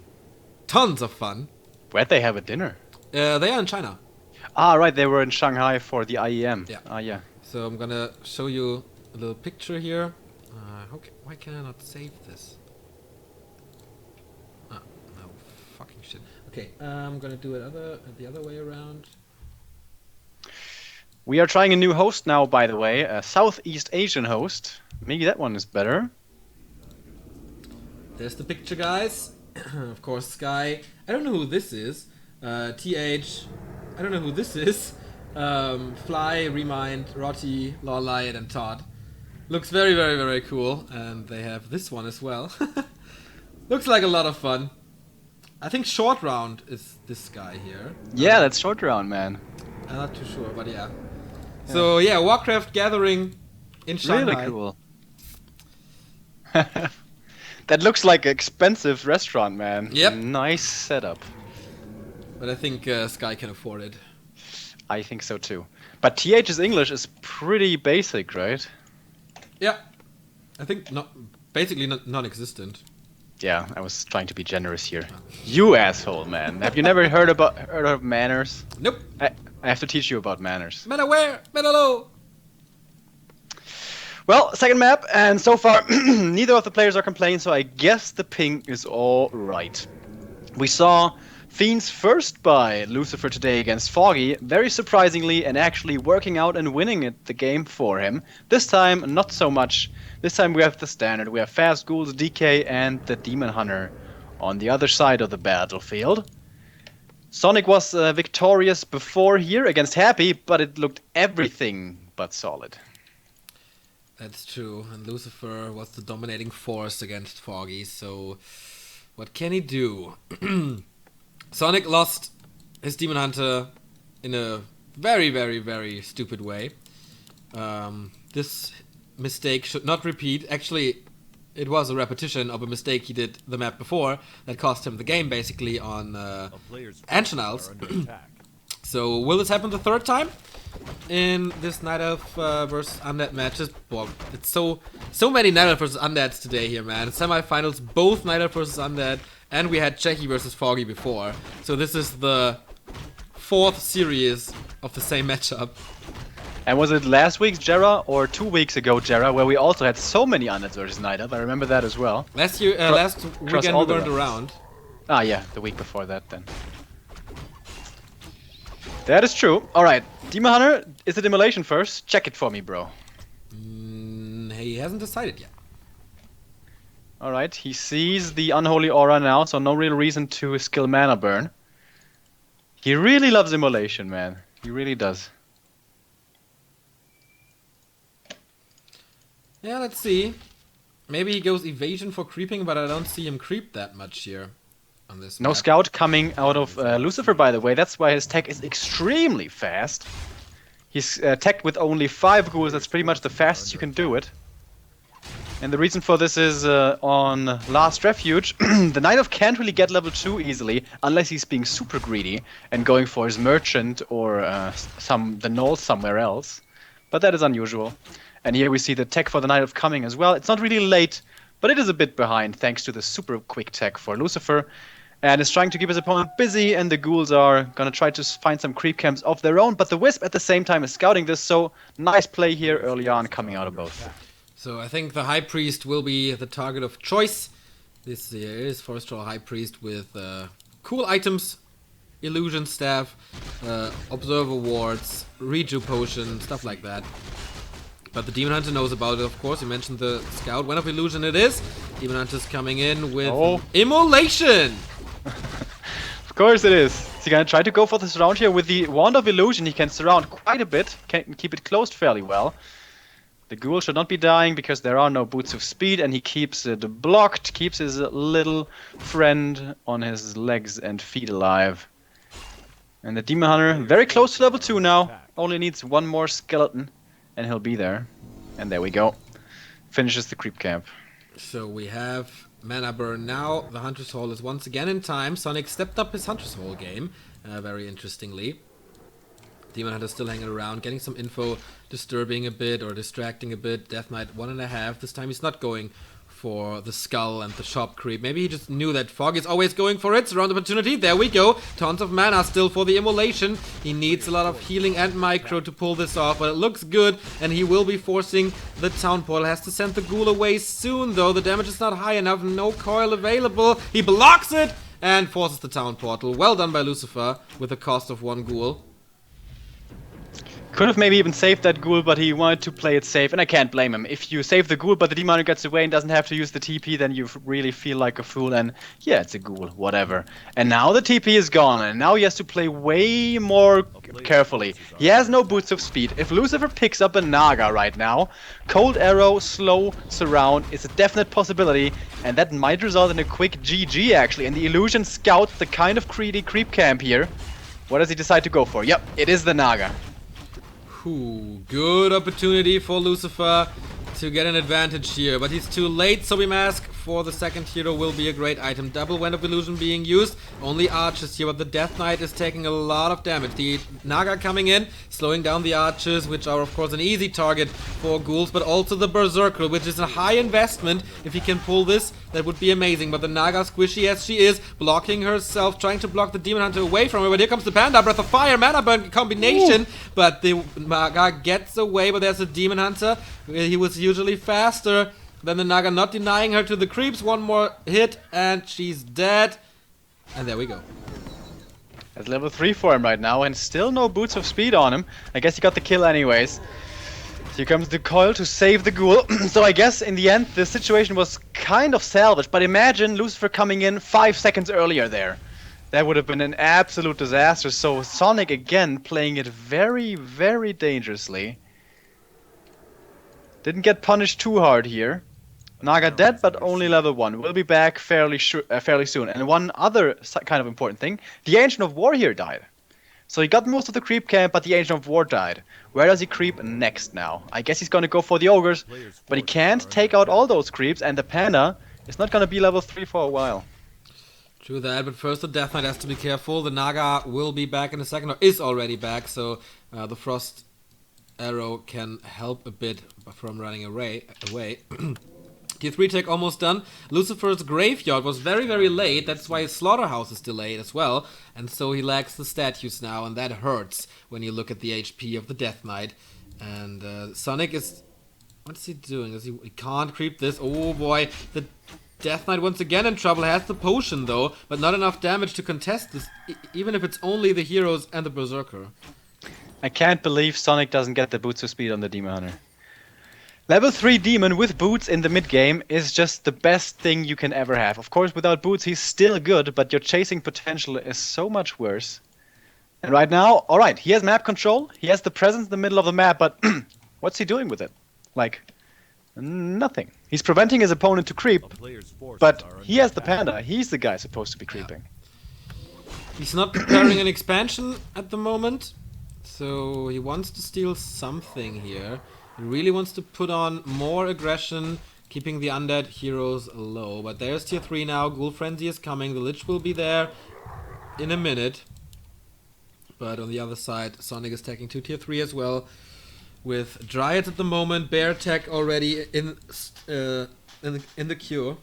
[SPEAKER 1] tons of fun.
[SPEAKER 2] Where'd they have a dinner?
[SPEAKER 1] They are in China.
[SPEAKER 2] Ah, right, they were in Shanghai for the IEM.
[SPEAKER 1] Yeah.
[SPEAKER 2] Ah, yeah.
[SPEAKER 1] So I'm gonna show you a little picture here. Okay, why can I not save this? Ah, no, fucking shit. Okay, I'm gonna do it the other way around.
[SPEAKER 2] We are trying a new host now, by the way, a Southeast Asian host. Maybe that one is better.
[SPEAKER 1] There's the picture, guys. Of course, Sky. I don't know who this is. TH. I don't know who this is. Fly, Remind, Rotty, Lawliot, and Todd. Looks very, very, very cool. And they have this one as well. Looks like a lot of fun. I think Short Round is this guy here.
[SPEAKER 2] Yeah, that's Short Round, man.
[SPEAKER 1] I'm not too sure, but yeah. So yeah, Warcraft gathering in Shanghai.
[SPEAKER 2] Really cool. That looks like an expensive restaurant, man.
[SPEAKER 1] Yep.
[SPEAKER 2] Nice setup.
[SPEAKER 1] But I think Sky can afford it.
[SPEAKER 2] I think so too. But TH's English is pretty basic, right?
[SPEAKER 1] Yeah. I think basically non-existent.
[SPEAKER 2] Yeah, I was trying to be generous here. You asshole, man. Have you never heard of manners?
[SPEAKER 1] Nope.
[SPEAKER 2] I have to teach you about manners.
[SPEAKER 1] Men aware, men low.
[SPEAKER 2] Well, second map, and so far neither of the players are complaining, so I guess the ping is all right. We saw Fiends first by Lucifer today against Foggy, very surprisingly, and actually working out and winning the game for him. This time, not so much. This time we have the standard. We have Fast Ghouls, DK, and the Demon Hunter on the other side of the battlefield. Sonik was victorious before here against Happy, but it looked everything but solid.
[SPEAKER 1] That's true, and Lucifer was the dominating force against Foggy, so what can he do? Sonik lost his Demon Hunter in a very, very, very stupid way. This mistake should not repeat. Actually, it was a repetition of a mistake he did the map before that cost him the game, basically, on Anchenals. So, will this happen the third time in this Night Elf versus Undead matches? Well, it's so many Night Elf versus Undeads today here, man. Semi-finals, both Night Elf versus Undead, and we had Checky versus Foggy before. So this is the fourth series of the same matchup.
[SPEAKER 2] And was it last week's Gera or 2 weeks ago Gera where we also had so many Undeads versus Night Elf? I remember that as well.
[SPEAKER 1] Last weekend we weren't around.
[SPEAKER 2] Ah, yeah, the week before that then. That is true. Alright, Demon Hunter, is it Immolation first? Check it for me, bro.
[SPEAKER 1] He hasn't decided yet.
[SPEAKER 2] Alright, he sees the Unholy Aura now, so no real reason to skill Mana Burn. He really loves Immolation, man. He really does.
[SPEAKER 1] Yeah, let's see. Maybe he goes Evasion for creeping, but I don't see him creep that much here on this
[SPEAKER 2] No
[SPEAKER 1] map.
[SPEAKER 2] scout coming out of Lucifer, by the way. That's why his tech is extremely fast. He's teched with only 5 ghouls. That's pretty much the fastest you can do it. And the reason for this is on Last Refuge, the Night Elf can't really get level 2 easily unless he's being super greedy and going for his Merchant or the Knoll somewhere else. But that is unusual. And here we see the tech for the Night Elf coming as well. It's not really late, but it is a bit behind thanks to the super quick tech for Lucifer. And is trying to keep his opponent busy, and the ghouls are gonna try to find some creep camps of their own. But the Wisp at the same time is scouting this, so nice play here early on coming out of both.
[SPEAKER 1] So I think the High Priest will be the target of choice. This here is Forest Troll High Priest with cool items, Illusion Staff, Observer Wards, Reju Potion, stuff like that. But the Demon Hunter knows about it, of course. You mentioned the Scout. When of Illusion it is. Demon Hunter's coming in with Immolation!
[SPEAKER 2] Of course it is. Is he gonna try to go for the surround here? With the Wand of Illusion, he can surround quite a bit. Can keep it closed fairly well. The ghoul should not be dying because there are no boots of speed, and he keeps it blocked, keeps his little friend on his legs and feet alive. And the Demon Hunter, very close to level 2 now, only needs one more skeleton, and he'll be there. And there we go. Finishes the creep camp.
[SPEAKER 1] So we have Mana Burn now. The Hunter's Hall is once again in time. Sonik stepped up his Hunter's Hall game, very interestingly. Demon Hunter still hanging around, getting some info, disturbing a bit or distracting a bit. Death Knight 1.5. This time he's not going for the skull and the shop creep. Maybe he just knew that Fog is always going for it. Surround opportunity. There we go. Tons of mana still for the Immolation. He needs a lot of healing and micro to pull this off, but it looks good, and he will be forcing the town portal. Has to send the ghoul away soon, though. The damage is not high enough. No coil available. He blocks it and forces the town portal. Well done by Lucifer with the cost of 1 ghoul.
[SPEAKER 2] Could have maybe even saved that ghoul, but he wanted to play it safe, and I can't blame him. If you save the ghoul, but the Demon Hunter gets away and doesn't have to use the TP, then you really feel like a fool, and yeah, it's a ghoul, whatever. And now the TP is gone, and now he has to play way more carefully. He has no boots of speed. If Lucifer picks up a Naga right now, Cold Arrow, slow surround is a definite possibility, and that might result in a quick GG actually. And the Illusion scouts the kind of greedy creep camp here. What does he decide to go for? Yep, it is the Naga.
[SPEAKER 1] Good opportunity for Lucifer to get an advantage here, but he's too late. Sobi Mask for the second hero will be a great item. Double Wind of Illusion being used. Only archers here, but the Death Knight is taking a lot of damage. The Naga coming in, slowing down the archers, which are of course an easy target for ghouls, but also the Berserker, which is a high investment. If he can pull this, that would be amazing. But the Naga, squishy as she is, blocking herself, trying to block the Demon Hunter away from her. But here comes the Panda, Breath of Fire, Mana Burn combination. Ooh. But the Naga gets away, but there's a Demon Hunter. He was usually faster than the Naga, not denying her to the creeps. One more hit and she's dead. And there we go.
[SPEAKER 2] That's level 3 for him right now, and still no boots of speed on him. I guess he got the kill anyways. Here comes the coil to save the ghoul. So I guess in the end the situation was kind of salvaged, but imagine Lucifer coming in 5 seconds earlier there. That would have been an absolute disaster. So Sonik again playing it very, very dangerously. Didn't get punished too hard here. Naga dead, but only level 1. We'll be back fairly soon. And one other kind of important thing, the Ancient of War here died. So he got most of the creep camp, but the Ancient of War died. Where does he creep next now? I guess he's gonna go for the ogres, but he can't take out all those creeps, and the Panda is not gonna be level 3 for a while.
[SPEAKER 1] True that, but first the Death Knight has to be careful. The Naga will be back in a second, or is already back, so the Frost Arrow can help a bit from running away. Tier 3 tech almost done. Lucifer's Graveyard was very, very late. That's why his Slaughterhouse is delayed as well. And so he lacks the statues now, and that hurts when you look at the HP of the Death Knight. And Sonik is... What's he doing? He can't creep this. Oh boy. The Death Knight once again in trouble. Has the potion though, but not enough damage to contest this, even if it's only the heroes and the Berserker.
[SPEAKER 2] I can't believe Sonik doesn't get the boots of speed on the Demon Hunter. Level 3 Demon with boots in the mid-game is just the best thing you can ever have. Of course, without boots he's still good, but your chasing potential is so much worse. And right now, alright, he has map control, he has the presence in the middle of the map, but what's he doing with it? Like, nothing. He's preventing his opponent to creep, but he has the Panda, he's the guy supposed to be creeping.
[SPEAKER 1] He's not preparing an expansion at the moment, so he wants to steal something here. He really wants to put on more aggression, keeping the undead heroes low. But there's tier 3 now. Ghoul Frenzy is coming. The Lich will be there in a minute. But on the other side, Sonik is taking to tier 3 as well. With Dryads at the moment. Bear tech already in the queue.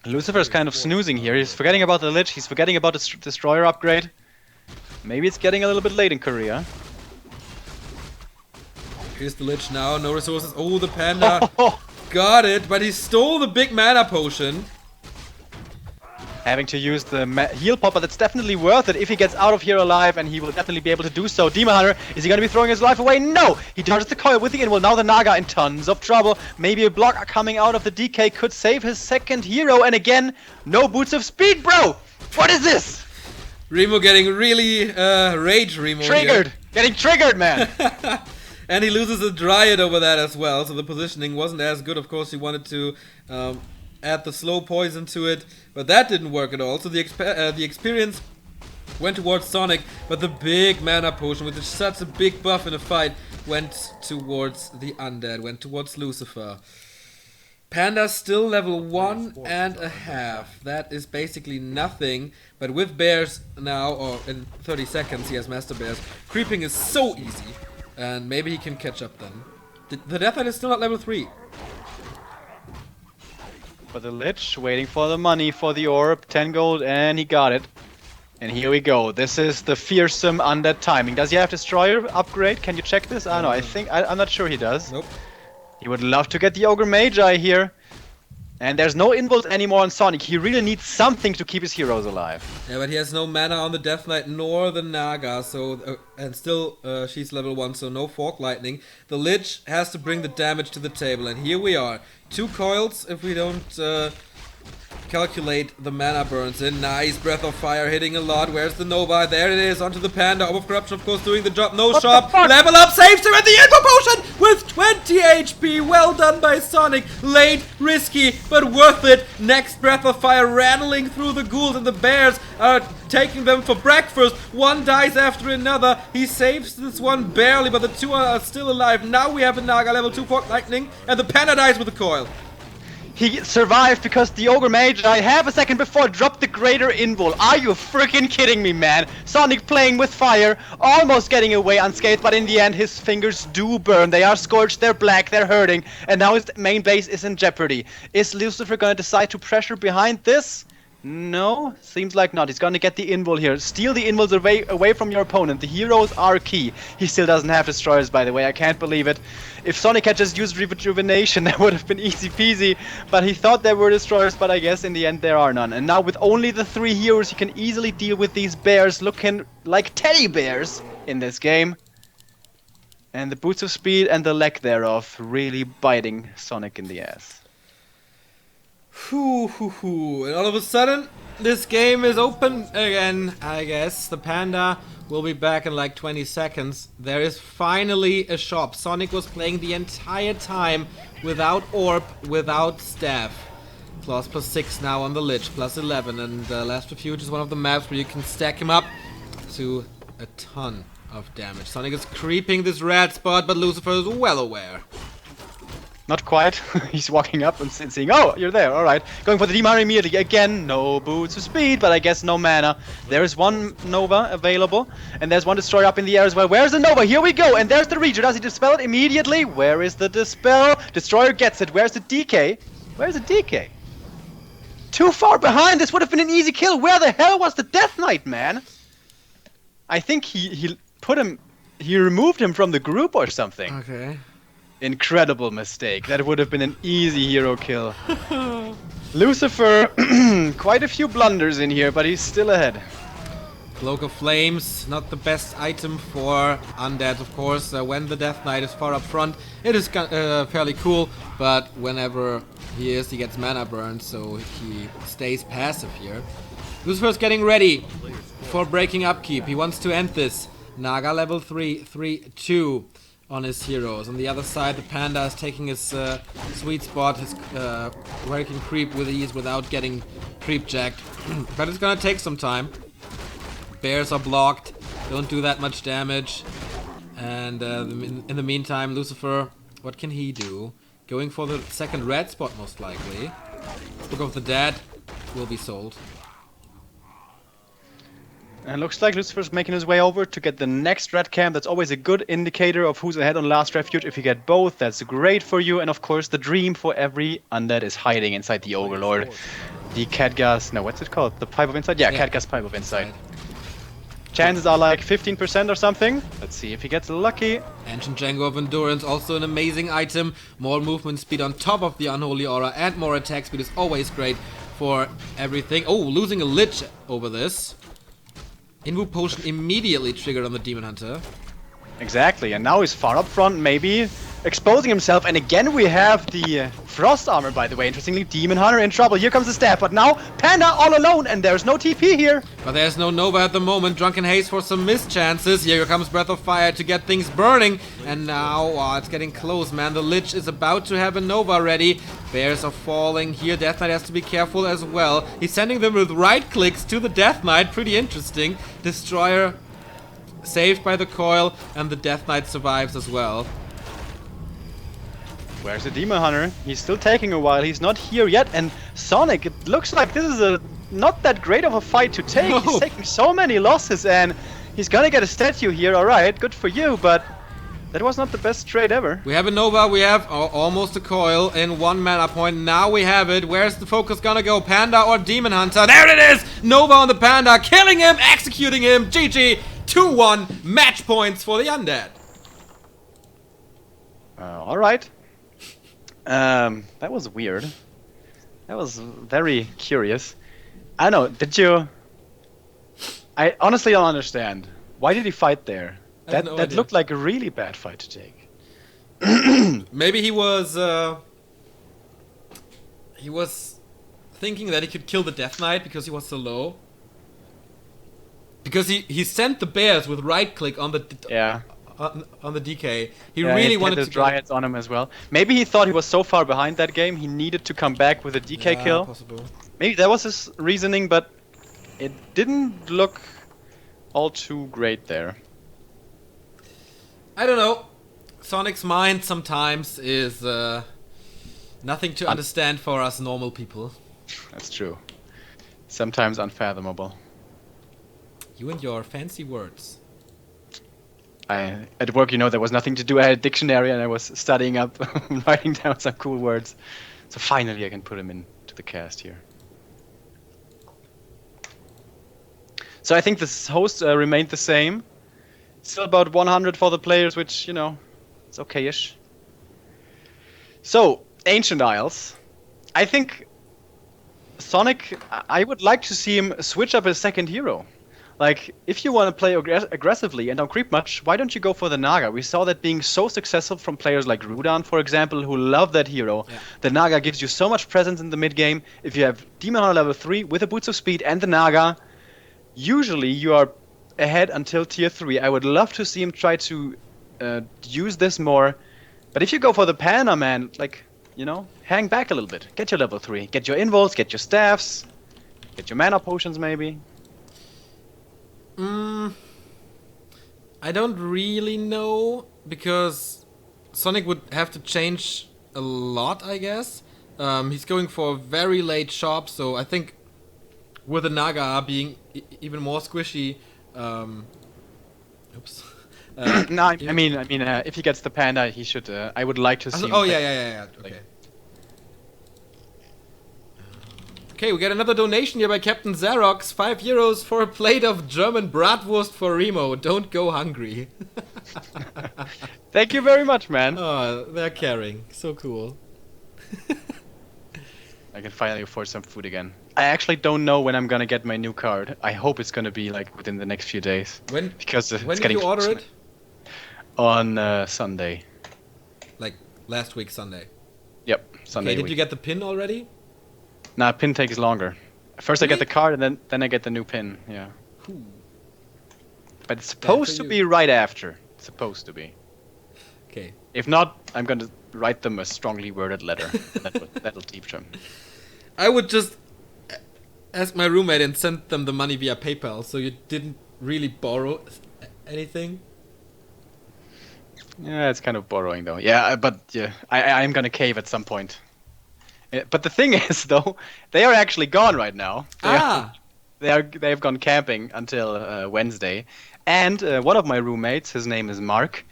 [SPEAKER 2] Lucifer's kind of snoozing here. He's forgetting about the Lich. He's forgetting about the Destroyer upgrade. Maybe it's getting a little bit late in Korea.
[SPEAKER 1] Here's the Lich now, no resources. Oh, the Panda got it, but he stole the big mana potion.
[SPEAKER 2] Having to use the heal pop, but that's definitely worth it if he gets out of here alive, and he will definitely be able to do so. Demon Hunter, is he going to be throwing his life away? No! He dodges the coil with the Inwell. Now the Naga in tons of trouble. Maybe a block coming out of the DK could save his second hero, and again, no boots of speed, bro! What is this?
[SPEAKER 1] Remo getting really rage Remo
[SPEAKER 2] triggered!
[SPEAKER 1] Here.
[SPEAKER 2] Getting triggered, man!
[SPEAKER 1] And he loses a Dryad over that as well, so the positioning wasn't as good. Of course, he wanted to add the slow poison to it, but that didn't work at all. So the experience went towards Sonik, but the big mana potion, which is such a big buff in a fight, went towards the undead, went towards Lucifer. Panda still level 1.5. That is basically nothing, but with bears now, or in 30 seconds he has master bears, creeping is so easy. And maybe he can catch up then. The Death Knight is still at level 3.
[SPEAKER 2] For the Lich, waiting for the money for the orb, 10 gold, and he got it. And here we go. This is the fearsome undead timing. Does he have Destroyer upgrade? Can you check this? I don't know. I'm not sure he does.
[SPEAKER 1] Nope.
[SPEAKER 2] He would love to get the Ogre Magi here. And there's no involt anymore on Sonik. He really needs something to keep his heroes alive.
[SPEAKER 1] Yeah, but he has no mana on the Death Knight nor the Naga, so and still she's level 1, so no Fork Lightning. The Lich has to bring the damage to the table, and here we are. 2 coils if we don't calculate the mana burns in. Nice Breath of Fire hitting a lot. Where's the Nova? There it is. Onto the Panda. Orb of Corruption, of course, doing the job. No shop. Level up. Saves him at the Info Potion with 20 HP. Well done by Sonik. Late, risky, but worth it. Next Breath of Fire rattling through the ghouls, and the bears are taking them for breakfast. One dies after another. He saves this one barely, but the two are still alive. Now we have a Naga level 2 Fork Lightning, and the Panda dies with the coil.
[SPEAKER 2] He survived because the Ogre Mage, I half a second before, dropped the Greater Invul. Are you freaking kidding me, man? Sonik playing with fire, almost getting away unscathed, but in the end his fingers do burn. They are scorched, they're black, they're hurting, and now his main base is in jeopardy. Is Lucifer gonna decide to pressure behind this? No, seems like not. He's gonna get the invul here. Steal the invuls away from your opponent. The heroes are key. He still doesn't have destroyers, by the way. I can't believe it. If Sonik had just used rejuvenation, that would have been easy peasy. But he thought there were destroyers, but I guess in the end there are none. And now with only the 3 heroes, he can easily deal with these bears looking like teddy bears in this game. And the boots of speed and the lack thereof really biting Sonik in the ass.
[SPEAKER 1] And all of a sudden, this game is open again, I guess. The Panda will be back in like 20 seconds. There is finally a shop. Sonik was playing the entire time without orb, without staff. Claws +6 now on the Lich, +11. And Last Refuge is one of the maps where you can stack him up to a ton of damage. Sonik is creeping this red spot, but Lucifer is well aware.
[SPEAKER 2] Not quite. He's walking up and seeing, oh, you're there, alright. Going for the Demon immediately. Again, no boots of speed, but I guess no mana. There is one Nova available, and there's one Destroyer up in the air as well. Where's the Nova? Here we go, and there's the Reacher. Does he dispel it immediately? Where is the Dispel? Destroyer gets it. Where's the DK? Where's the DK? Too far behind. This would have been an easy kill. Where the hell was the Death Knight, man? I think he removed him from the group or something.
[SPEAKER 1] Okay.
[SPEAKER 2] Incredible mistake. That would have been an easy hero kill. Lucifer, quite a few blunders in here, but he's still ahead.
[SPEAKER 1] Cloak of Flames, not the best item for undead, of course. When the Death Knight is far up front, it is fairly cool, but whenever he gets mana burn, so he stays passive here. Lucifer's getting ready for breaking upkeep. He wants to end this. Naga level 3, 3-2. On his heroes. On the other side, the Panda is taking his sweet spot, where he can creep with ease without getting creep jacked. But it's gonna take some time. Bears are blocked, don't do that much damage. And in the meantime, Lucifer, what can he do? Going for the second red spot, most likely. Book of the Dead will be sold.
[SPEAKER 2] And looks like Lucifer's making his way over to get the next red camp. That's always a good indicator of who's ahead on Last Refuge. If you get both, that's great for you. And of course, the dream for every undead is hiding inside the Ogre Lord. The Khadgas, no, what's it called? The Pipe of Insight? Yeah, Khadgas Pipe of Insight. Chances are like 15% or something. Let's see if he gets lucky.
[SPEAKER 1] Ancient Django of Endurance, also an amazing item. More movement speed on top of the Unholy Aura, and more attack speed is always great for everything. Oh, losing a Lich over this. Invu Potion immediately triggered on the Demon Hunter.
[SPEAKER 2] Exactly, and now he's far up front, maybe exposing himself. And again we have the Frost Armor, by the way. Interestingly, Demon Hunter in trouble. Here comes the staff, but now Panda all alone, and there's no TP here.
[SPEAKER 1] But there's no Nova at the moment. Drunken Haze for some missed chances. Here comes Breath of Fire to get things burning. And now, it's getting close, man. The Lich is about to have a Nova ready. Bears are falling here. Death Knight has to be careful as well. He's sending them with right clicks to the Death Knight. Pretty interesting. Destroyer saved by the coil, and the Death Knight survives as well.
[SPEAKER 2] Where's the Demon Hunter? He's still taking a while. He's not here yet. And Sonik, it looks like this is not that great of a fight to take. No. He's taking so many losses, and he's gonna get a statue here. Alright, good for you, but that was not the best trade ever.
[SPEAKER 1] We have a Nova, we have almost a coil in 1 mana point. Now we have it. Where's the focus gonna go? Panda or Demon Hunter? There it is! Nova on the Panda, killing him, executing him. GG, 2-1, match points for the Undead.
[SPEAKER 2] Alright. That was weird. That was very curious. I don't know, I honestly don't understand. Why did he fight there? That looked like a really bad fight to take.
[SPEAKER 1] Maybe he was thinking that he could kill the Death Knight because he was so low. Because he sent the bears with right click on the on the DK. He really wanted
[SPEAKER 2] to
[SPEAKER 1] to
[SPEAKER 2] Dryads on him as well. Maybe he thought he was so far behind that game he needed to come back with a DK kill.
[SPEAKER 1] Possible.
[SPEAKER 2] Maybe that was his reasoning, but it didn't look all too great there.
[SPEAKER 1] I don't know. Sonic's mind sometimes is nothing to understand for us normal people.
[SPEAKER 2] That's true. Sometimes unfathomable.
[SPEAKER 1] You and your fancy words.
[SPEAKER 2] At work, there was nothing to do. I had a dictionary and I was studying up, writing down some cool words. So finally I can put them into the cast here. So I think this host remained the same. Still about 100 for the players, which, it's okay-ish. So, Ancient Isles. I think Sonik, I would like to see him switch up his second hero. Like, if you want to play aggressively and don't creep much, why don't you go for the Naga? We saw that being so successful from players like Rudan, for example, who love that hero. Yeah. The Naga gives you so much presence in the mid-game. If you have Demon Hunter level 3 with the Boots of Speed and the Naga, usually you are ahead until tier 3. I would love to see him try to use this more. But if you go for the Panda, man, hang back a little bit. Get your level 3. Get your invols, get your staffs, get your mana potions maybe.
[SPEAKER 1] I don't really know, because Sonik would have to change a lot, I guess. He's going for a very late shop, so I think with the Naga being even more squishy. Oops.
[SPEAKER 2] No, I mean, if he gets the Panda, he should. I would like to see.
[SPEAKER 1] Oh yeah. Okay. Okay, we get another donation here by Captain Xerox. €5 for a plate of German bratwurst for Remo. Don't go hungry.
[SPEAKER 2] Thank you very much, man.
[SPEAKER 1] Oh, they're caring. So cool.
[SPEAKER 2] I can finally afford some food again. I actually don't know when I'm gonna get my new card. I hope it's gonna be within the next few days.
[SPEAKER 1] When?
[SPEAKER 2] Because
[SPEAKER 1] when did you order it?
[SPEAKER 2] On Sunday.
[SPEAKER 1] Like last week Sunday.
[SPEAKER 2] Yep, Sunday.
[SPEAKER 1] Okay, did you get the pin already?
[SPEAKER 2] Nah, pin takes longer. First really? I get the card and then I get the new pin. Yeah.
[SPEAKER 1] Ooh.
[SPEAKER 2] But it's supposed to be right after. It's supposed to be.
[SPEAKER 1] Okay.
[SPEAKER 2] If not, I'm gonna write them a strongly worded letter. That'll teach them.
[SPEAKER 1] I would just ask my roommate and send them the money via PayPal, so you didn't really borrow anything.
[SPEAKER 2] Yeah, it's kind of borrowing though. Yeah, but yeah, I'm gonna cave at some point. But the thing is, though, they are actually gone right now. They've gone camping until Wednesday, and one of my roommates, his name is Mark,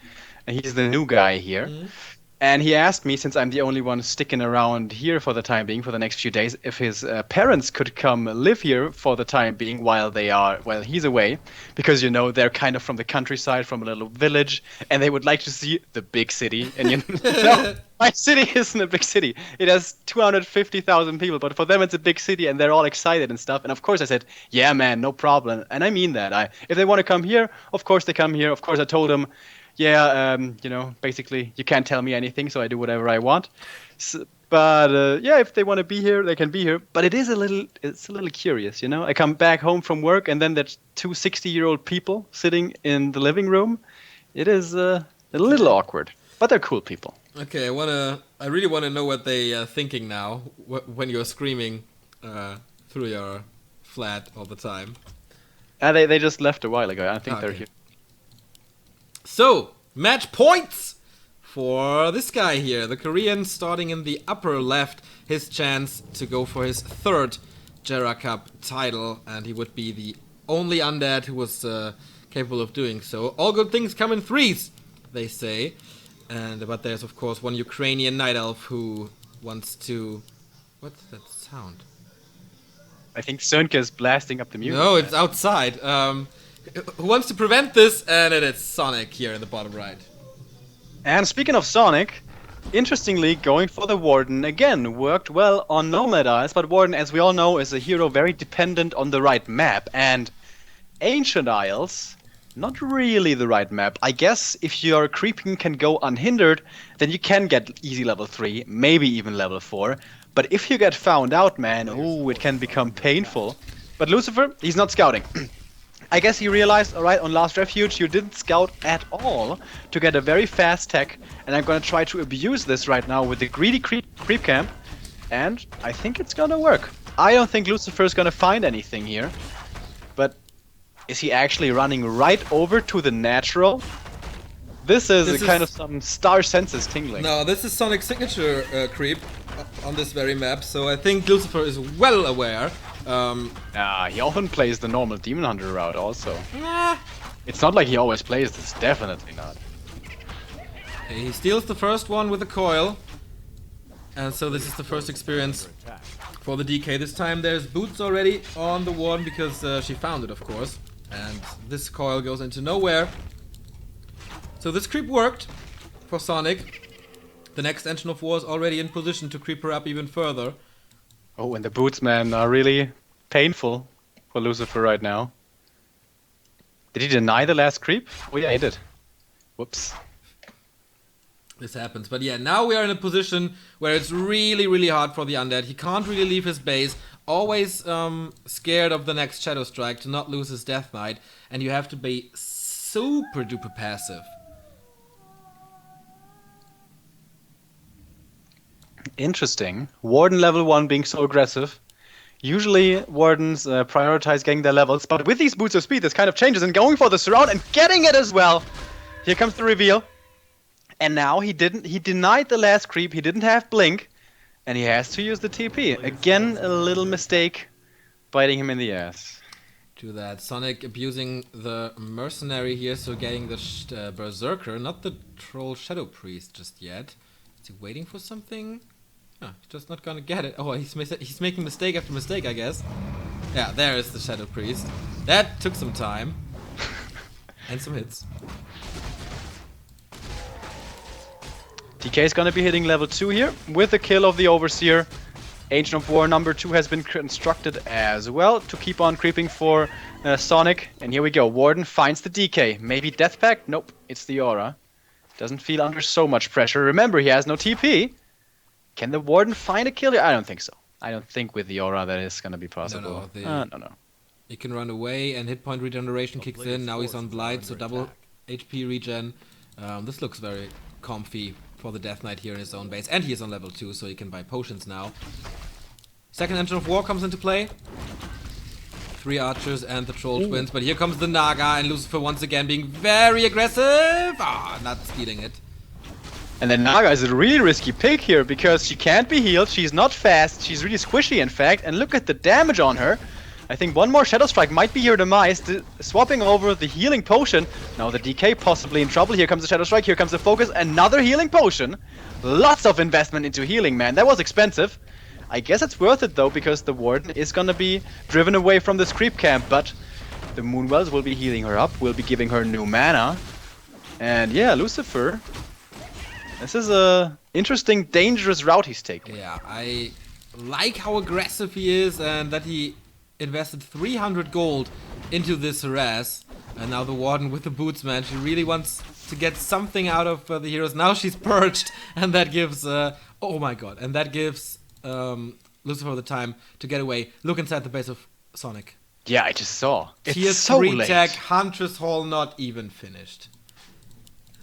[SPEAKER 2] and he's the new guy here. Mm-hmm. And he asked me, since I'm the only one sticking around here for the time being, for the next few days, if his parents could come live here for the time being while he's away, because they're kind of from the countryside, from a little village, and they would like to see the big city. And my city isn't a big city. It has 250,000 people, but for them it's a big city, and they're all excited and stuff. And of course I said, yeah, man, no problem. And I mean that. If they want to come here, of course they come here. Of course I told them, yeah, basically you can't tell me anything, so I do whatever I want. But if they want to be here, they can be here. But it's a little curious, I come back home from work, and then there's two 60-year-old people sitting in the living room. It is a little awkward, but they're cool people.
[SPEAKER 1] Okay, I really want to know what they are thinking now when you're screaming through your flat all the time.
[SPEAKER 2] They just left a while ago. I think they're here.
[SPEAKER 1] So, match points for this guy here. The Korean starting in the upper left. His chance to go for his third Gera Cup title. And he would be the only undead who was capable of doing so. All good things come in threes, they say. But there's, of course, one Ukrainian night elf who wants to... What's that sound?
[SPEAKER 2] I think Sonik is blasting up the music.
[SPEAKER 1] No, it's outside. Who wants to prevent this? And it is Sonik here in the bottom right.
[SPEAKER 2] And speaking of Sonik, interestingly, going for the Warden again worked well on Nomad Isles, but Warden, as we all know, is a hero very dependent on the right map. And Ancient Isles, not really the right map. I guess if your creeping can go unhindered, then you can get easy level 3, maybe even level 4. But if you get found out, man, ooh, it can become painful. But Lucifer, he's not scouting. I guess he realized, alright, on Last Refuge you didn't scout at all to get a very fast tech, and I'm gonna try to abuse this right now with the greedy creep camp, and I think it's gonna work. I don't think Lucifer's gonna find anything here, but is he actually running right over to the natural? This is kind of some star senses tingling.
[SPEAKER 1] No, this is Sonic's signature creep on this very map, so I think Lucifer is well aware.
[SPEAKER 2] He often plays the normal Demon Hunter route also.
[SPEAKER 1] Nah.
[SPEAKER 2] It's not like he always plays this, definitely not.
[SPEAKER 1] He steals the first one with a coil. And so this is the first experience for the DK. This time there's boots already on the one because she found it, of course. And this coil goes into nowhere. So this creep worked for Sonic. The next Engine of War is already in position to creep her up even further.
[SPEAKER 2] Oh, and the boots, man, are really painful for Lucifer right now. Did he deny the last creep? Oh yeah, he did. Whoops.
[SPEAKER 1] This happens. But yeah, now we are in a position where it's really, really hard for the Undead. He can't really leave his base. Always scared of the next Shadow Strike to not lose his Death Knight. And you have to be super duper passive.
[SPEAKER 2] Interesting. Warden level 1 being so aggressive. Usually Wardens prioritize getting their levels, but with these boots of speed this kind of changes and going for the surround and getting it as well. Here comes the reveal. And now he denied the last creep, he didn't have blink, and he has to use the TP. Again, a little mistake biting him in the ass.
[SPEAKER 1] To that, Sonic abusing the mercenary here, so getting the Berserker, not the Troll Shadow Priest just yet. Is he waiting for something? Oh, he's just not gonna get it. Oh, he's making mistake after mistake, I guess. Yeah, there is the Shadow Priest. That took some time. And some hits.
[SPEAKER 2] DK is gonna be hitting level 2 here with the kill of the Overseer. Agent of War number 2 has been constructed as well to keep on creeping for Sonic. And here we go. Warden finds the DK. Maybe Death Pact? Nope, it's the Aura. Doesn't feel under so much pressure. Remember, he has no TP. Can the Warden find a kill here? I don't think so. I don't think with the Aura that is gonna be possible. No.
[SPEAKER 1] He can run away and hit point regeneration kicks in. Now he's on Blight, so double HP regen. This looks very comfy for the Death Knight here in his own base. And he is on level 2, so he can buy potions now. Second Engine of War comes into play. 3 archers and the Troll Twins. But here comes the Naga and Lucifer once again being very aggressive. Not stealing it.
[SPEAKER 2] And then Naga is a really risky pick here because she can't be healed, she's not fast, she's really squishy in fact, and look at the damage on her. I think one more Shadow Strike might be her demise, swapping over the healing potion. Now the DK possibly in trouble. Here comes the Shadow Strike, here comes the focus, another healing potion. Lots of investment into healing, man, that was expensive. I guess it's worth it though, because the Warden is gonna be driven away from this creep camp, but the Moonwells will be healing her up, will be giving her new mana. And yeah, Lucifer, this is a interesting, dangerous route he's taking.
[SPEAKER 1] Yeah, I like how aggressive he is and that he invested 300 gold into this harass. And now the Warden with the boots, man, she really wants to get something out of the heroes. Now she's purged, and that gives, oh my god, and that gives Lucifer the time to get away. Look inside the base of Sonic.
[SPEAKER 2] Yeah, I just saw. It's
[SPEAKER 1] Tier
[SPEAKER 2] so
[SPEAKER 1] 3
[SPEAKER 2] late.
[SPEAKER 1] tag, Huntress Hall not even finished.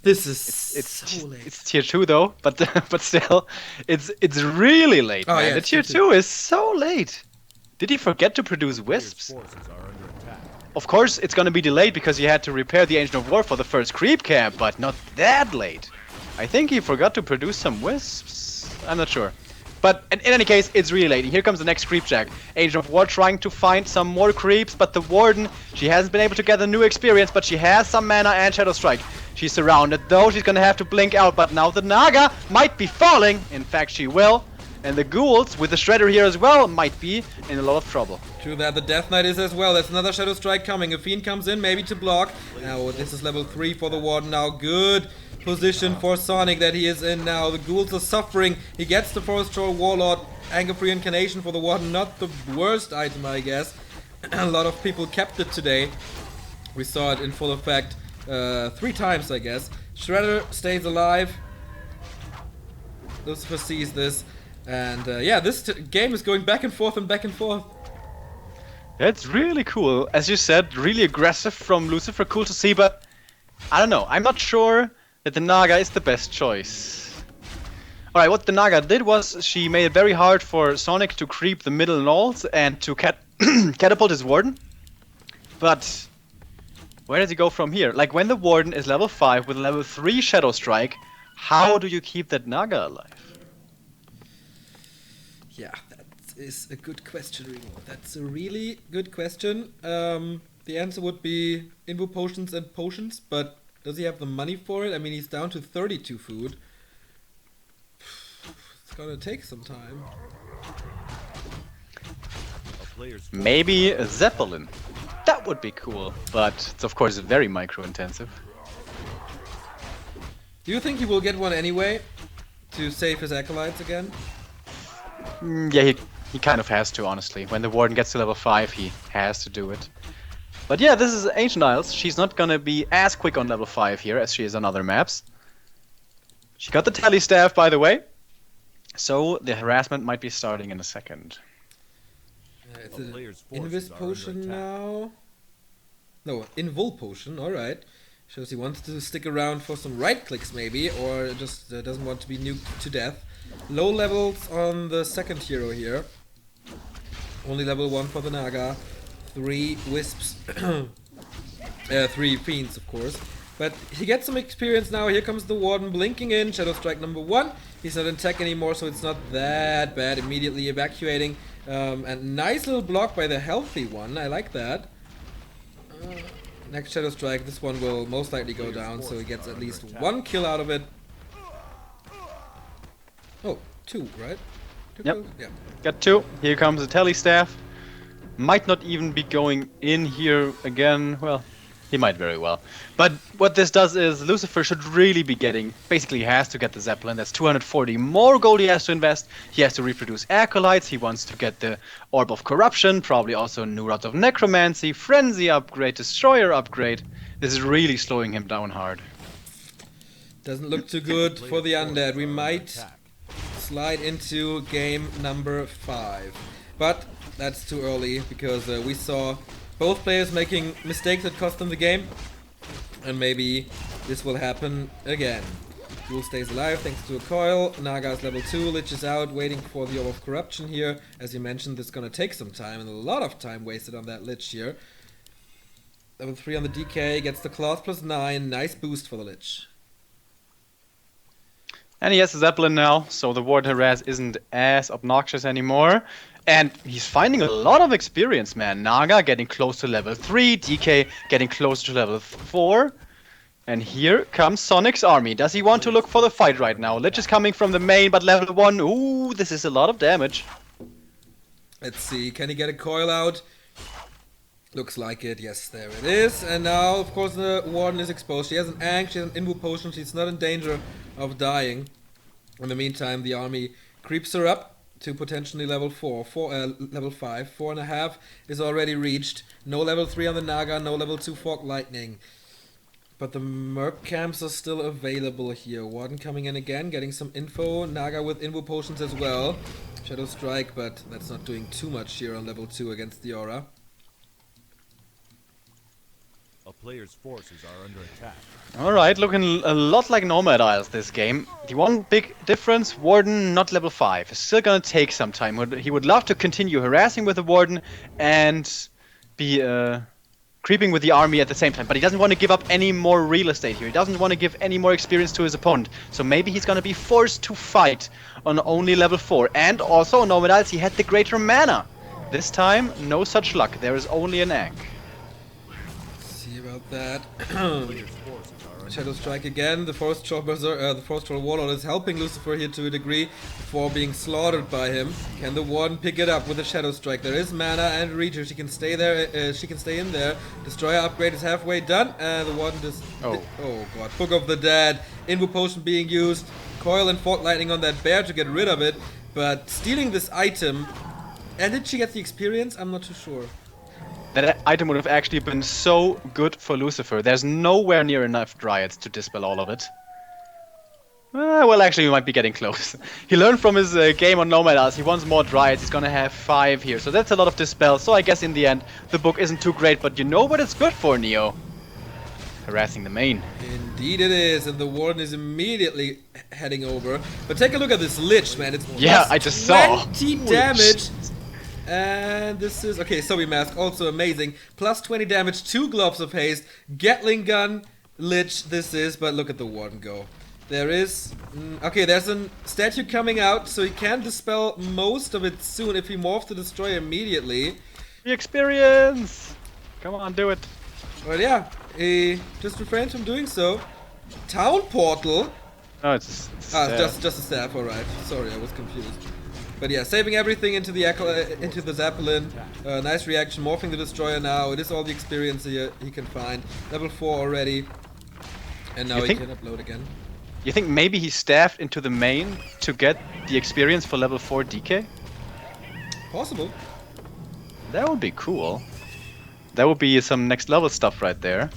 [SPEAKER 1] This is so late.
[SPEAKER 2] It's tier 2 though, but still, it's really late, man.
[SPEAKER 1] Yeah,
[SPEAKER 2] the tier 2 is so late. Did he forget to produce wisps? Of course, it's gonna be delayed because he had to repair the Ancient of War for the first creep camp, but not that late. I think he forgot to produce some wisps. I'm not sure. But in any case, it's really late. Here comes the next creep jack. Agent of War trying to find some more creeps, but the Warden, she hasn't been able to get a new experience, but she has some mana and Shadow Strike. She's surrounded though, she's gonna have to blink out, but now the Naga might be falling. In fact, she will. And the ghouls, with the Shredder here as well, might be in a lot of trouble.
[SPEAKER 1] True that, the Death Knight is as well. There's another Shadow Strike coming. A Fiend comes in, maybe to block. Now, this is level 3 for the Warden now. Good position for Sonic that he is in now. The ghouls are suffering. He gets the Forest Troll Warlord. Anger-free Incarnation for the Warden. Not the worst item, I guess. A lot of people kept it today. We saw it in full effect 3 times, I guess. Shredder stays alive. Lucifer sees this. And yeah, this game is going back and forth and back and forth.
[SPEAKER 2] That's really cool. As you said, really aggressive from Lucifer. Cool to see, but I don't know. I'm not sure that the Naga is the best choice. Alright, what the Naga did was she made it very hard for Sonik to creep the middle knolls and to catapult his Warden. But where does he go from here? Like, when the Warden is level 5 with level 3 Shadow Strike, how do you keep that Naga alive?
[SPEAKER 1] Yeah, that is a good question, Remo. That's a really good question. The answer would be Invo Potions and Potions, but does he have the money for it? I mean, he's down to 32 food. It's gonna take some time.
[SPEAKER 2] Maybe a Zeppelin. That would be cool, but it's of course very micro-intensive.
[SPEAKER 1] Do you think he will get one anyway to save his acolytes again?
[SPEAKER 2] Yeah, he kind of has to, honestly. When the Warden gets to level 5, he has to do it. But yeah, this is Ancient Isles. She's not gonna be as quick on level 5 here as she is on other maps. She got the Tally Staff, by the way. So the harassment might be starting in a second.
[SPEAKER 1] It's an Invis Potion now. No, Invul Potion, alright. Shows he wants to stick around for some right clicks maybe, or just doesn't want to be nuked to death. Low levels on the second hero here. Only level 1 for the Naga. 3 Wisps. 3 Fiends, of course. But he gets some experience now. Here comes the Warden blinking in. Shadow Strike number 1. He's not in tech anymore, so it's not that bad. Immediately evacuating. And nice little block by the healthy one. I like that. Next Shadow Strike. This one will most likely go down, so he gets at least 1 kill out of it. Oh, 2, right? 2
[SPEAKER 2] Yep.
[SPEAKER 1] kills? Yeah.
[SPEAKER 2] Got 2. Here comes the Tally Staff. Might not even be going in here again. Well, he might very well. But what this does is Lucifer should really be getting... Basically, he has to get the Zeppelin. That's 240 more gold he has to invest. He has to reproduce Acolytes. He wants to get the Orb of Corruption. Probably also New Rod of Necromancy. Frenzy upgrade. Destroyer upgrade. This is really slowing him down hard.
[SPEAKER 1] Doesn't look too good for the Undead. We might slide into game number 5. But that's too early, because we saw both players making mistakes that cost them the game. And maybe this will happen again. Jewel stays alive thanks to a coil. Naga's level 2, Lich is out, waiting for the Orb of Corruption here. As you mentioned, this is gonna take some time, and a lot of time wasted on that Lich here. Level 3 on the DK, gets the Cloth plus 9, nice boost for the Lich.
[SPEAKER 2] And he has a Zeppelin now, so the Ward Harass isn't as obnoxious anymore. And he's finding a lot of experience, man. Naga getting close to level 3, DK getting close to level 4. And here comes Sonic's army. Does he want to look for the fight right now? Lich is coming from the main, but level 1. Ooh, this is a lot of damage.
[SPEAKER 1] Let's see, can he get a coil out? Looks like it, yes, there it is. And now, of course, the Warden is exposed. She has an Ankh, she has an Invu Potion, she's not in danger of dying. In the meantime, the army creeps her up to potentially level 4, level 5. 4.5 is already reached. No level 3 on the Naga, no level 2 Fork Lightning. But the Merc camps are still available here. Warden coming in again, getting some info. Naga with Invu Potions as well. Shadow Strike, but that's not doing too much here on level 2 against the Aura.
[SPEAKER 3] A player's forces are under attack.
[SPEAKER 2] Alright, looking a lot like Nomad Isles this game. The one big difference, Warden not level 5. It's still gonna take some time. He would love to continue harassing with the Warden and be creeping with the army at the same time. But he doesn't want to give up any more real estate here. He doesn't want to give any more experience to his opponent. So maybe he's gonna be forced to fight on only level 4. And also on Nomad Isles he had the greater mana. This time, no such luck. There is only an Ankh.
[SPEAKER 1] About that. Shadow Strike again. The Forest Troll Berserker, the Forest Troll Warlord is helping Lucifer here to a degree before being slaughtered by him. Can the Warden pick it up with a Shadow Strike? There is mana and Reacher. She can stay there. She can stay in there. Destroyer upgrade is halfway done. The Warden just. Oh god. Book of the Dead. Invu Potion being used. Coil and Fork Lightning on that bear to get rid of it. But stealing this item. And did she get the experience? I'm not too sure.
[SPEAKER 2] That item would have actually been so good for Lucifer. There's nowhere near enough Dryads to dispel all of it. Well, actually, we might be getting close. He learned from his game on Nomadas. He wants more Dryads. He's gonna have 5 here. So that's a lot of Dispel. So I guess in the end, the book isn't too great. But you know what it's good for, Neo? Harassing the main.
[SPEAKER 1] Indeed it is, and the Warden is immediately heading over. But take a look at this Lich, man. It's
[SPEAKER 2] Yeah, I just saw.
[SPEAKER 1] 20 damage. And this is... Okay, Sobi Mask, also amazing. Plus 20 damage, 2 Gloves of Haste. Gatling Gun, Lich, this is... But look at the Warden go. There is... okay, there's a statue coming out, so he can dispel most of it soon if he morphs the Destroyer immediately.
[SPEAKER 2] The experience! Come on, do it.
[SPEAKER 1] But yeah, he just refrained from doing so. Town Portal?
[SPEAKER 2] No, it's
[SPEAKER 1] just a staff, alright. Sorry, I was confused. But yeah, saving everything into the Zeppelin. Nice reaction, morphing the Destroyer now. It is all the experience he can find. Level 4 already. And now he can upload again.
[SPEAKER 2] You think maybe he staffed into the main to get the experience for level 4 DK?
[SPEAKER 1] Possible.
[SPEAKER 2] That would be cool. That would be some next level stuff right there.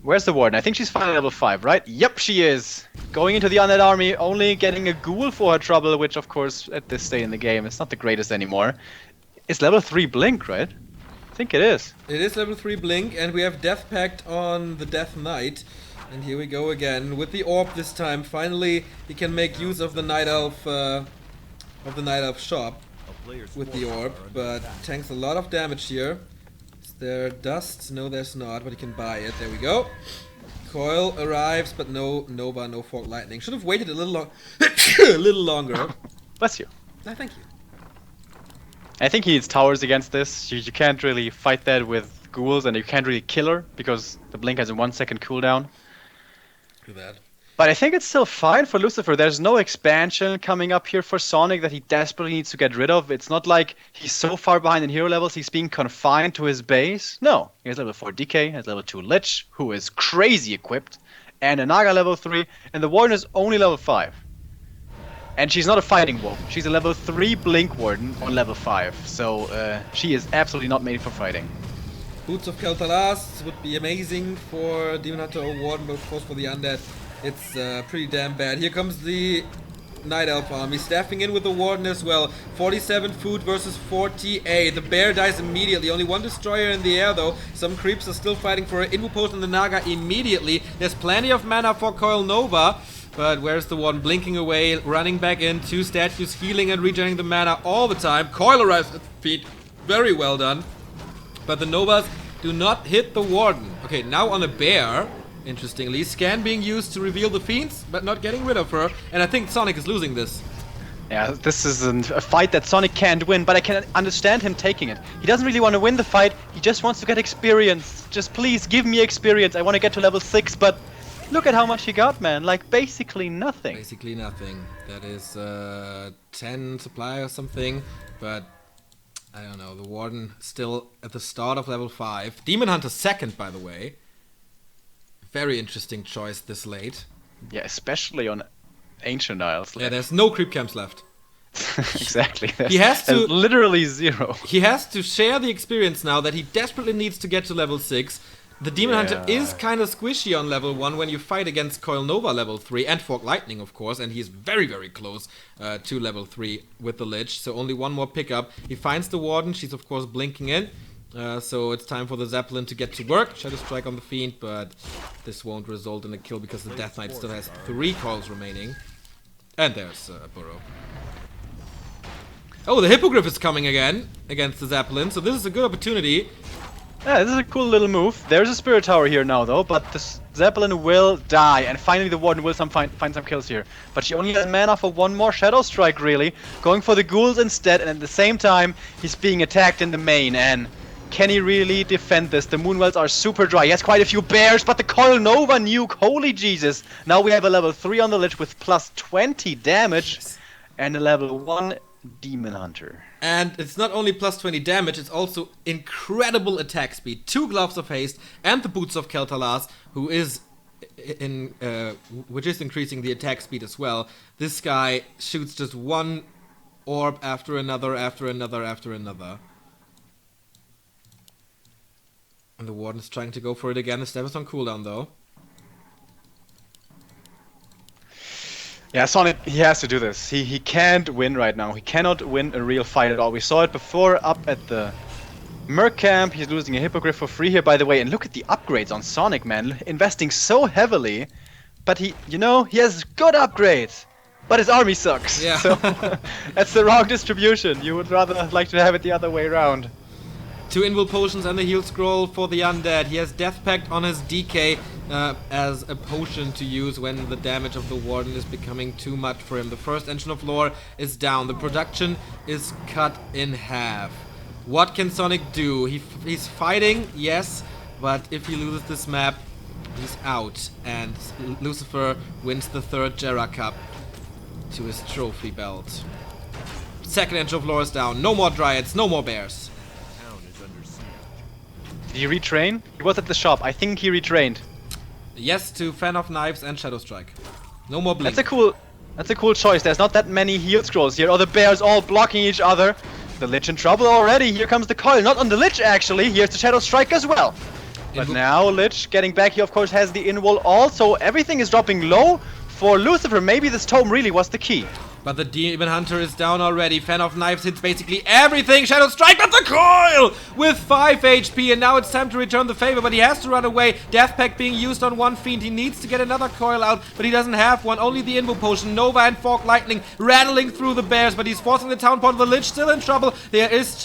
[SPEAKER 2] Where's the Warden? I think she's finally level 5, right? Yep, she is! Going into the Undead Army, only getting a Ghoul for her trouble, which of course, at this stage in the game, is not the greatest anymore. It's level 3 Blink, right? I think it is.
[SPEAKER 1] It is level 3 Blink, and we have Death Pact on the Death Knight. And here we go again, with the Orb this time. Finally, he can make use of the Night Elf, shop with the Orb, but tanks a lot of damage here. Is there dust? No, there's not, but he can buy it. There we go. Coil arrives, but no Nova, no Fork Lightning. Should have waited a little longer.
[SPEAKER 2] Bless you.
[SPEAKER 1] No, thank you.
[SPEAKER 2] I think he needs towers against this. You can't really fight that with ghouls, and you can't really kill her because the blink has a 1 second cooldown.
[SPEAKER 1] Do that.
[SPEAKER 2] But I think it's still fine for Lucifer. There's no expansion coming up here for Sonik that he desperately needs to get rid of. It's not like he's so far behind in hero levels, he's being confined to his base. No, he has level 4 DK, he has level 2 Lich, who is crazy equipped, and a Naga level 3, and the Warden is only level 5. And she's not a fighting wolf. She's a level 3 Blink Warden on level 5. So she is absolutely not made for fighting.
[SPEAKER 1] Boots of Kel'Thuzad would be amazing for Demon Hunter or Warden, but of course for the Undead, it's pretty damn bad. Here comes the Night Elf army, staffing in with the Warden as well. 47 food versus 48. The bear dies immediately. Only 1 destroyer in the air though. Some creeps are still fighting for it. Invo Potion the Naga immediately. There's plenty of mana for Coil Nova. But where's the one blinking away, running back in, 2 statues healing and regenerating the mana all the time. Coil arrives at feet. Very well done. But the Novas do not hit the Warden. Okay, now on a bear, interestingly, scan being used to reveal the fiends, but not getting rid of her. And I think Sonik is losing this.
[SPEAKER 2] Yeah, this is a fight that Sonik can't win, but I can understand him taking it. He doesn't really want to win the fight, he just wants to get experience. Just please, give me experience. I want to get to level 6, but look at how much he got, man. Like, basically nothing.
[SPEAKER 1] Basically nothing. That is 10 supply or something, but I don't know. The Warden still at the start of level 5. Demon Hunter second, by the way. Very interesting choice this late.
[SPEAKER 2] Yeah, especially on Ancient Isles.
[SPEAKER 1] Yeah, there's no creep camps left.
[SPEAKER 2] Exactly.
[SPEAKER 1] He has to
[SPEAKER 2] literally 0.
[SPEAKER 1] He has to share the experience now that he desperately needs to get to level 6. The Demon Hunter is kind of squishy on level 1 when you fight against Coil Nova level 3 and Fork Lightning, of course, and he's very, very close to level 3 with the Lich, so only 1 more pickup. He finds the Warden, she's of course blinking in, so it's time for the Zeppelin to get to work. Shadow Strike on the Fiend, but this won't result in a kill because the Death Knight still has 3 coils remaining. And there's Burrow. Oh, the Hippogriff is coming again against the Zeppelin, so this is a good opportunity.
[SPEAKER 2] Yeah, this is a cool little move. There's a Spirit Tower here now, though, but the Zeppelin will die, and finally the Warden will find some kills here. But she only has mana for 1 more Shadow Strike, really. Going for the ghouls instead, and at the same time, he's being attacked in the main, and can he really defend this? The Moonwells are super dry. He has quite a few bears, but the Coil Nova nuke, holy Jesus! Now we have a level 3 on the Lich with plus 20 damage, and a level 1 Demon Hunter.
[SPEAKER 1] And it's not only plus 20 damage, it's also incredible attack speed. 2 Gloves of Haste and the Boots of Kel'Thuzad, which is increasing the attack speed as well. This guy shoots just 1 orb after another, after another, after another. And the Warden's trying to go for it again. The stab is on cooldown though.
[SPEAKER 2] Yeah, Sonic, he has to do this. He can't win right now. He cannot win a real fight at all. We saw it before up at the Merc camp. He's losing a Hippogriff for free here, by the way. And look at the upgrades on Sonic, man. Investing so heavily. But he has good upgrades. But his army sucks.
[SPEAKER 1] Yeah.
[SPEAKER 2] So that's the wrong distribution. You would rather like to have it the other way around.
[SPEAKER 1] 2 Invul Potions and the Heal Scroll for the Undead. He has Death Pact on his DK as a potion to use when the damage of the Warden is becoming too much for him. The first Engine of Lore is down. The production is cut in half. What can Sonic do? He's fighting, yes, but if he loses this map, he's out. And Lucifer wins the 3rd Gera Cup to his trophy belt. Second Engine of Lore is down. No more Dryads, no more Bears.
[SPEAKER 2] Did he retrain? He was at the shop. I think he retrained.
[SPEAKER 1] Yes to Fan of Knives and Shadow Strike. No more Blink.
[SPEAKER 2] That's a cool choice. There's not that many heal scrolls here. Or the bears all blocking each other. The Lich in trouble already. Here comes the coil. Not on the Lich actually. Here's the Shadow Strike as well. But now Lich getting back. He of course has the in-wall also. Everything is dropping low. For Lucifer, maybe this tome really was the key.
[SPEAKER 1] But the Demon Hunter is down already. Fan of Knives hits basically everything. Shadow Strike, but the coil with 5 HP. And now it's time to return the favor, but he has to run away. Death Pact being used on one Fiend. He needs to get another coil out, but he doesn't have one. Only the Invul Potion. Nova and Fork Lightning rattling through the bears, but he's forcing the Town Portal. The Lich still in trouble. There is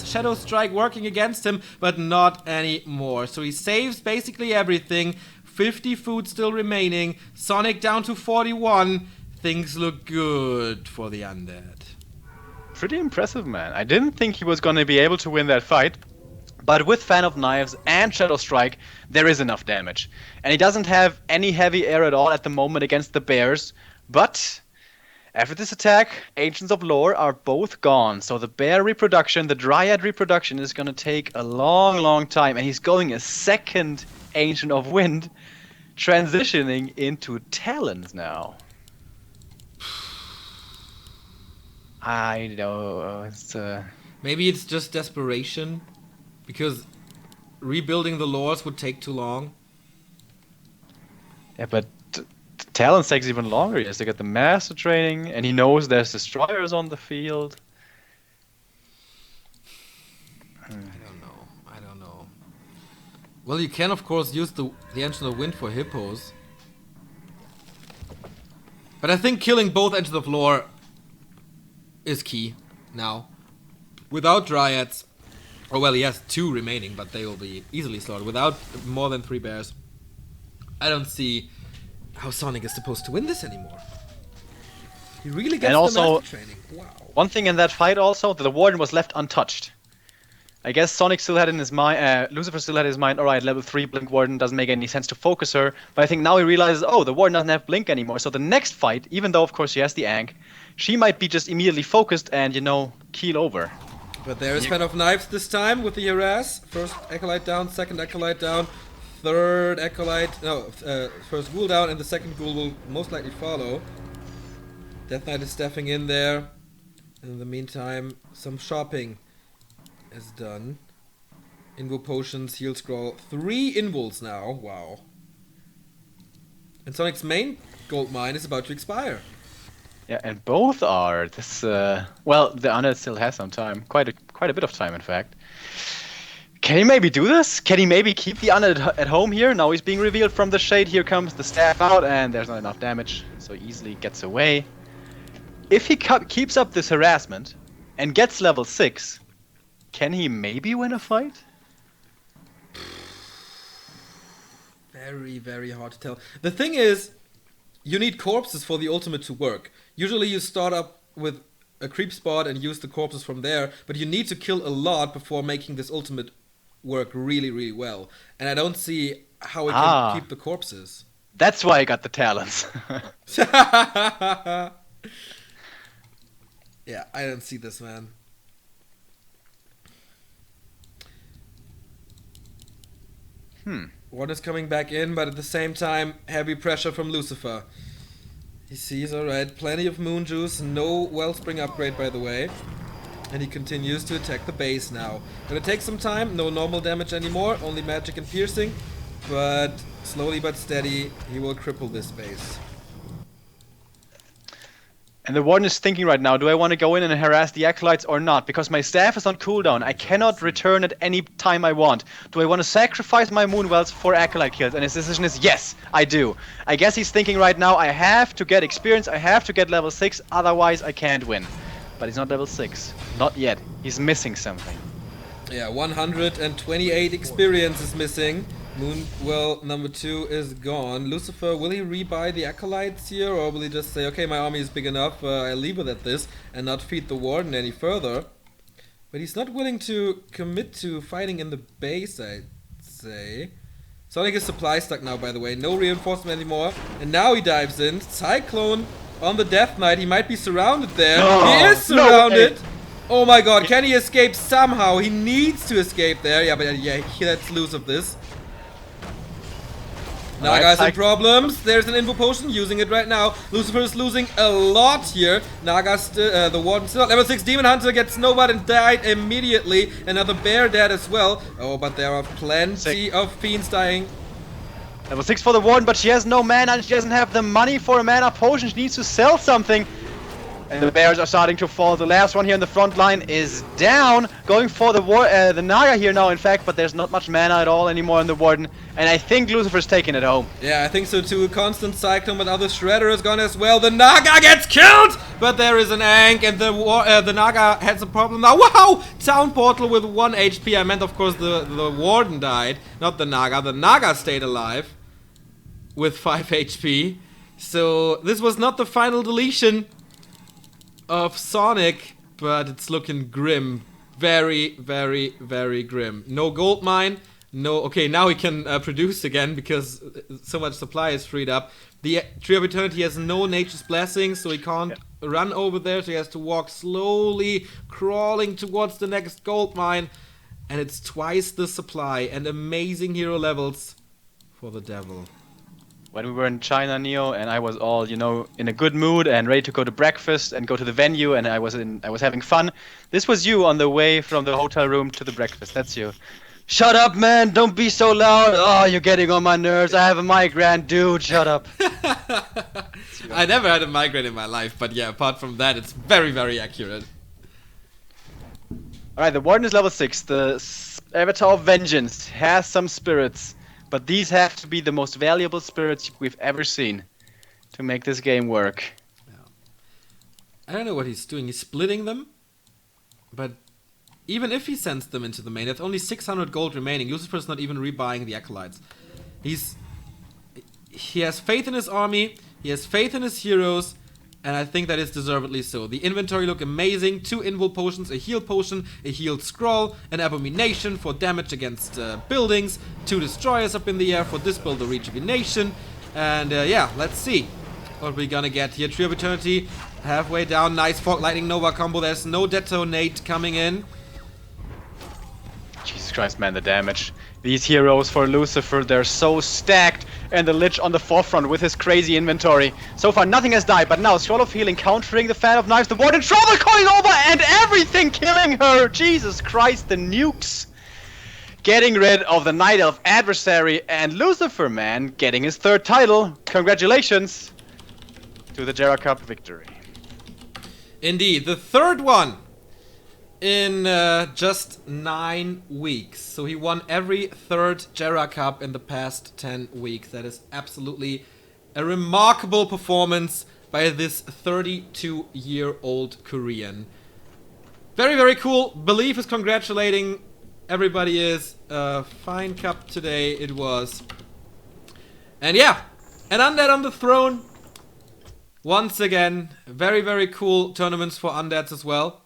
[SPEAKER 1] Shadow Strike working against him, but not anymore. So he saves basically everything. 50 food still remaining. Sonic down to 41. Things look good for the Undead.
[SPEAKER 2] Pretty impressive, man. I didn't think he was going to be able to win that fight. But with Fan of Knives and Shadow Strike, there is enough damage. And he doesn't have any heavy air at all at the moment against the bears. But after this attack, Ancients of Lore are both gone. So the bear reproduction, the Dryad reproduction is going to take a long, long time. And he's going a second Ancient of Wind, transitioning into Talons now. I know.
[SPEAKER 1] Maybe it's just desperation, because rebuilding the lores would take too long.
[SPEAKER 2] Yeah, but Talons takes even longer. He has to get the master training, and he knows there's destroyers on the field.
[SPEAKER 1] I don't know. Well, you can of course use the Ancient of Wind for hippos. But I think killing both Ancients of Lore is key now. Without Dryads, or well, he has 2 remaining, but they will be easily slaughtered. Without more than 3 bears, I don't see how Sonic is supposed to win this anymore. He really gets the master training. Wow.
[SPEAKER 2] One thing in that fight also, the Warden was left untouched. I guess Sonic still had in his mind, Lucifer still had in his mind, alright, level 3 Blink Warden doesn't make any sense to focus her. But I think now he realizes, oh, the Warden doesn't have Blink anymore. So the next fight, even though of course she has the Ankh, she might be just immediately focused and, keel over.
[SPEAKER 1] But there is Fan of Knives this time with the harass. First Acolyte down, second Acolyte down, third Acolyte, first Ghoul down, and the second Ghoul will most likely follow. Death Knight is stepping in there. In the meantime, some shopping is done. Invul Potions, Heal Scroll. 3 Invuls now, wow. And Sonic's main gold mine is about to expire.
[SPEAKER 2] Yeah, and both are this. Well, the Undead still has some time, quite a bit of time, in fact. Can he maybe do this? Can he maybe keep the Undead at home here? Now he's being revealed from the shade. Here comes the staff out, and there's not enough damage, so he easily gets away. If he keeps up this harassment and gets level 6, can he maybe win a fight?
[SPEAKER 1] Very, very hard to tell. The thing is, you need corpses for the ultimate to work. Usually you start up with a creep spot and use the corpses from there, but you need to kill a lot before making this ultimate work really, really well. And I don't see how it can keep the corpses.
[SPEAKER 2] That's why I got the talents.
[SPEAKER 1] Yeah, I don't see this, man. One is coming back in, but at the same time, heavy pressure from Lucifer. He sees, alright, plenty of moon juice, no wellspring upgrade by the way. And he continues to attack the base now. Gonna take some time, no normal damage anymore, only magic and piercing. But slowly but steady, he will cripple this base.
[SPEAKER 2] And the Warden is thinking right now, do I want to go in and harass the Acolytes or not? Because my staff is on cooldown. I cannot return at any time I want. Do I want to sacrifice my Moonwells for Acolyte kills? And his decision is yes, I do. I guess he's thinking right now, I have to get experience, I have to get level 6, otherwise I can't win. But he's not level 6. Not yet. He's missing something.
[SPEAKER 1] Yeah, 128 experience is missing. Moonwell number 2 is gone. Lucifer, will he rebuy the Acolytes here, or will he just say, okay, my army is big enough, I'll leave it at this, and not feed the Warden any further? But he's not willing to commit to fighting in the base, I'd say. Sonik is supply stuck now, by the way. No reinforcement anymore. And now he dives in. Cyclone on the Death Knight. He might be surrounded there.
[SPEAKER 2] No,
[SPEAKER 1] he is surrounded.
[SPEAKER 2] No,
[SPEAKER 1] oh my god, can he escape somehow? He needs to escape there. Yeah, but yeah, let's lose of this. Naga's in problems. There's an info potion, using it right now. Lucifer is losing a lot here. Naga's the Warden still. Level 6 Demon Hunter gets snowballed and died immediately. Another bear dead as well. Oh, but there are plenty of fiends dying.
[SPEAKER 2] Level 6 for the Warden, but she has no mana and she doesn't have the money for a mana potion. She needs to sell something. And the bears are starting to fall. The last one here in the front line is down. Going for the Naga here now, in fact, but there's not much mana at all anymore in the Warden. And I think Lucifer's taking it home.
[SPEAKER 1] Yeah, I think so too. Constant Cyclone, but other Shredder is gone as well. The Naga gets killed! But there is an Ankh, and the Naga has a problem now. Wow! Town Portal with 1 HP. I meant, of course, the Warden died, not the Naga. The Naga stayed alive with 5 HP. So this was not the final deletion of Sonik, but it's looking grim. Very, very, very grim. No gold mine. No, okay, now he can produce again because so much supply is freed up. The Tree of Eternity has no Nature's Blessing, so he can't run over there, so he has to walk slowly, crawling towards the next gold mine. And it's twice the supply and amazing hero levels for the devil.
[SPEAKER 2] When we were in China, Neo, and I was all, you know, in a good mood and ready to go to breakfast and go to the venue, and I was having fun. This was you on the way from the hotel room to the breakfast. That's you. Shut up, man! Don't be so loud! Oh, you're getting on my nerves. I have a migraine, dude. Shut up.
[SPEAKER 1] I never had a migraine in my life, but yeah, apart from that, it's very, very accurate.
[SPEAKER 2] Alright, the Warden is level 6. The Avatar of Vengeance has some spirits. But these have to be the most valuable spirits we've ever seen to make this game work.
[SPEAKER 1] Yeah. I don't know what he's doing. He's splitting them. But even if he sends them into the main, there's only 600 gold remaining. Lucifer's not even rebuying the Acolytes. He has faith in his army. He has faith in his heroes. And I think that is deservedly so. The inventory look amazing. 2 invul potions, a heal potion, a healed scroll, an abomination for damage against buildings, 2 destroyers up in the air for dispel the rejuvenation. And yeah, let's see what we're gonna get here. Tree of Eternity halfway down. Nice Fog Lightning Nova combo. There's no detonate coming in.
[SPEAKER 2] Jesus Christ, man, the damage. These heroes for Lucifer, they're so stacked. And the Lich on the forefront with his crazy inventory. So far, nothing has died, but now Scroll of Healing countering the Fan of Knives, the Warden Trouble going over, and everything killing her! Jesus Christ, the nukes! Getting rid of the Night Elf adversary, and Lucifer, man, getting his 3rd title. Congratulations to the Gera Cup victory.
[SPEAKER 1] Indeed, the 3rd one in just 9 weeks. So he won every 3rd Gera Cup in the past 10 weeks. That is absolutely a remarkable performance by this 32-year-old Korean. Very, very cool. Belief is congratulating. Everybody is. Fine cup today it was. And yeah, an Undead on the throne. Once again, very, very cool tournaments for Undeads as well.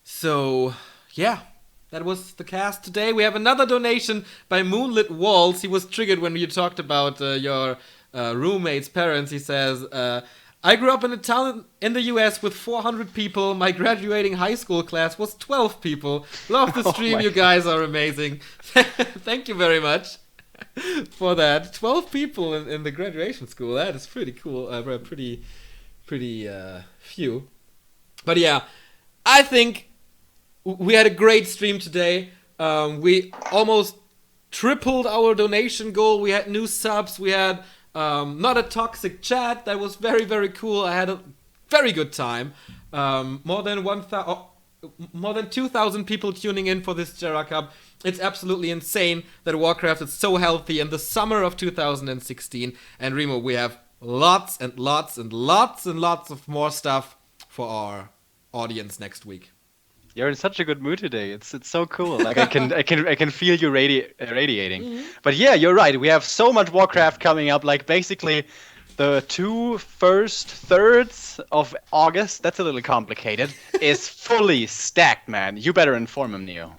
[SPEAKER 1] So, yeah, that was the cast today. We have another donation by Moonlit Walls. He was triggered when you talked about your roommate's parents. He says, I grew up in a town in the US with 400 people. My graduating high school class was 12 people. Love the stream. You guys are amazing. Thank you very much for that. 12 people in the graduation school. That is pretty cool. Pretty few. But yeah, I think we had a great stream today. We almost tripled our donation goal. We had new subs. We had Not a toxic chat. That was very, very cool. I had a very good time. More than 2,000 people tuning in for this Gera Cup. It's absolutely insane that Warcraft is so healthy in the summer of 2016. And Remo, we have lots and lots and lots and lots of more stuff for our audience next week.
[SPEAKER 2] You're in such a good mood today. It's so cool. Like I can feel you radiating.
[SPEAKER 1] Mm-hmm.
[SPEAKER 2] But yeah, you're right. We have so much Warcraft coming up. Like basically, the 2 first thirds of August. That's a little complicated. Is fully stacked, man. You better inform him, Neo.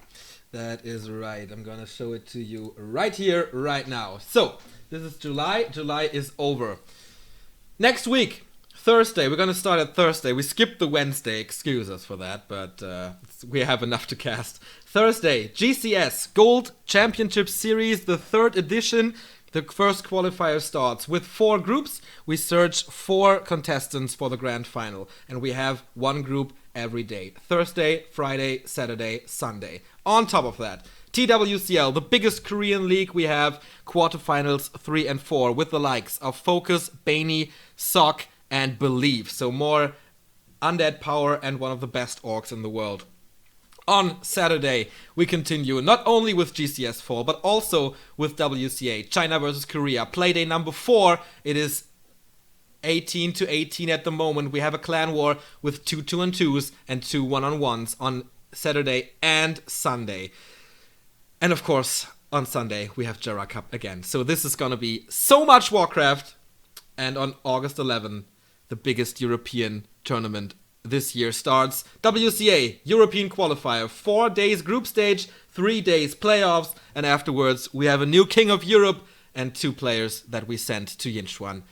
[SPEAKER 1] That is right. I'm gonna show it to you right here, right now. So this is July. July is over. Next week. Thursday, we're going to start at Thursday. We skipped the Wednesday, excuse us for that, but we have enough to cast. Thursday, GCS Gold Championship Series, the 3rd edition. The first qualifier starts with 4 groups. We search 4 contestants for the grand final, and we have 1 group every day. Thursday, Friday, Saturday, Sunday. On top of that, TWCL, the biggest Korean league, we have quarterfinals 3 and 4 with the likes of Focus, Bainey, Sok, and Believe. So more undead power and one of the best orcs in the world. On Saturday, we continue not only with GCS Fall, but also with WCA, China versus Korea. Playday number 4, it is 18 to 18 at the moment. We have a clan war with 2 2-on-2s and 2 1-on-1s on Saturday and Sunday. And of course, on Sunday, we have Gera Cup again. So this is gonna be so much Warcraft. And on August 11, the biggest European tournament this year starts. WCA, European Qualifier, 4 days group stage, 3 days playoffs, and afterwards we have a new King of Europe and 2 players that we sent to Yinchuan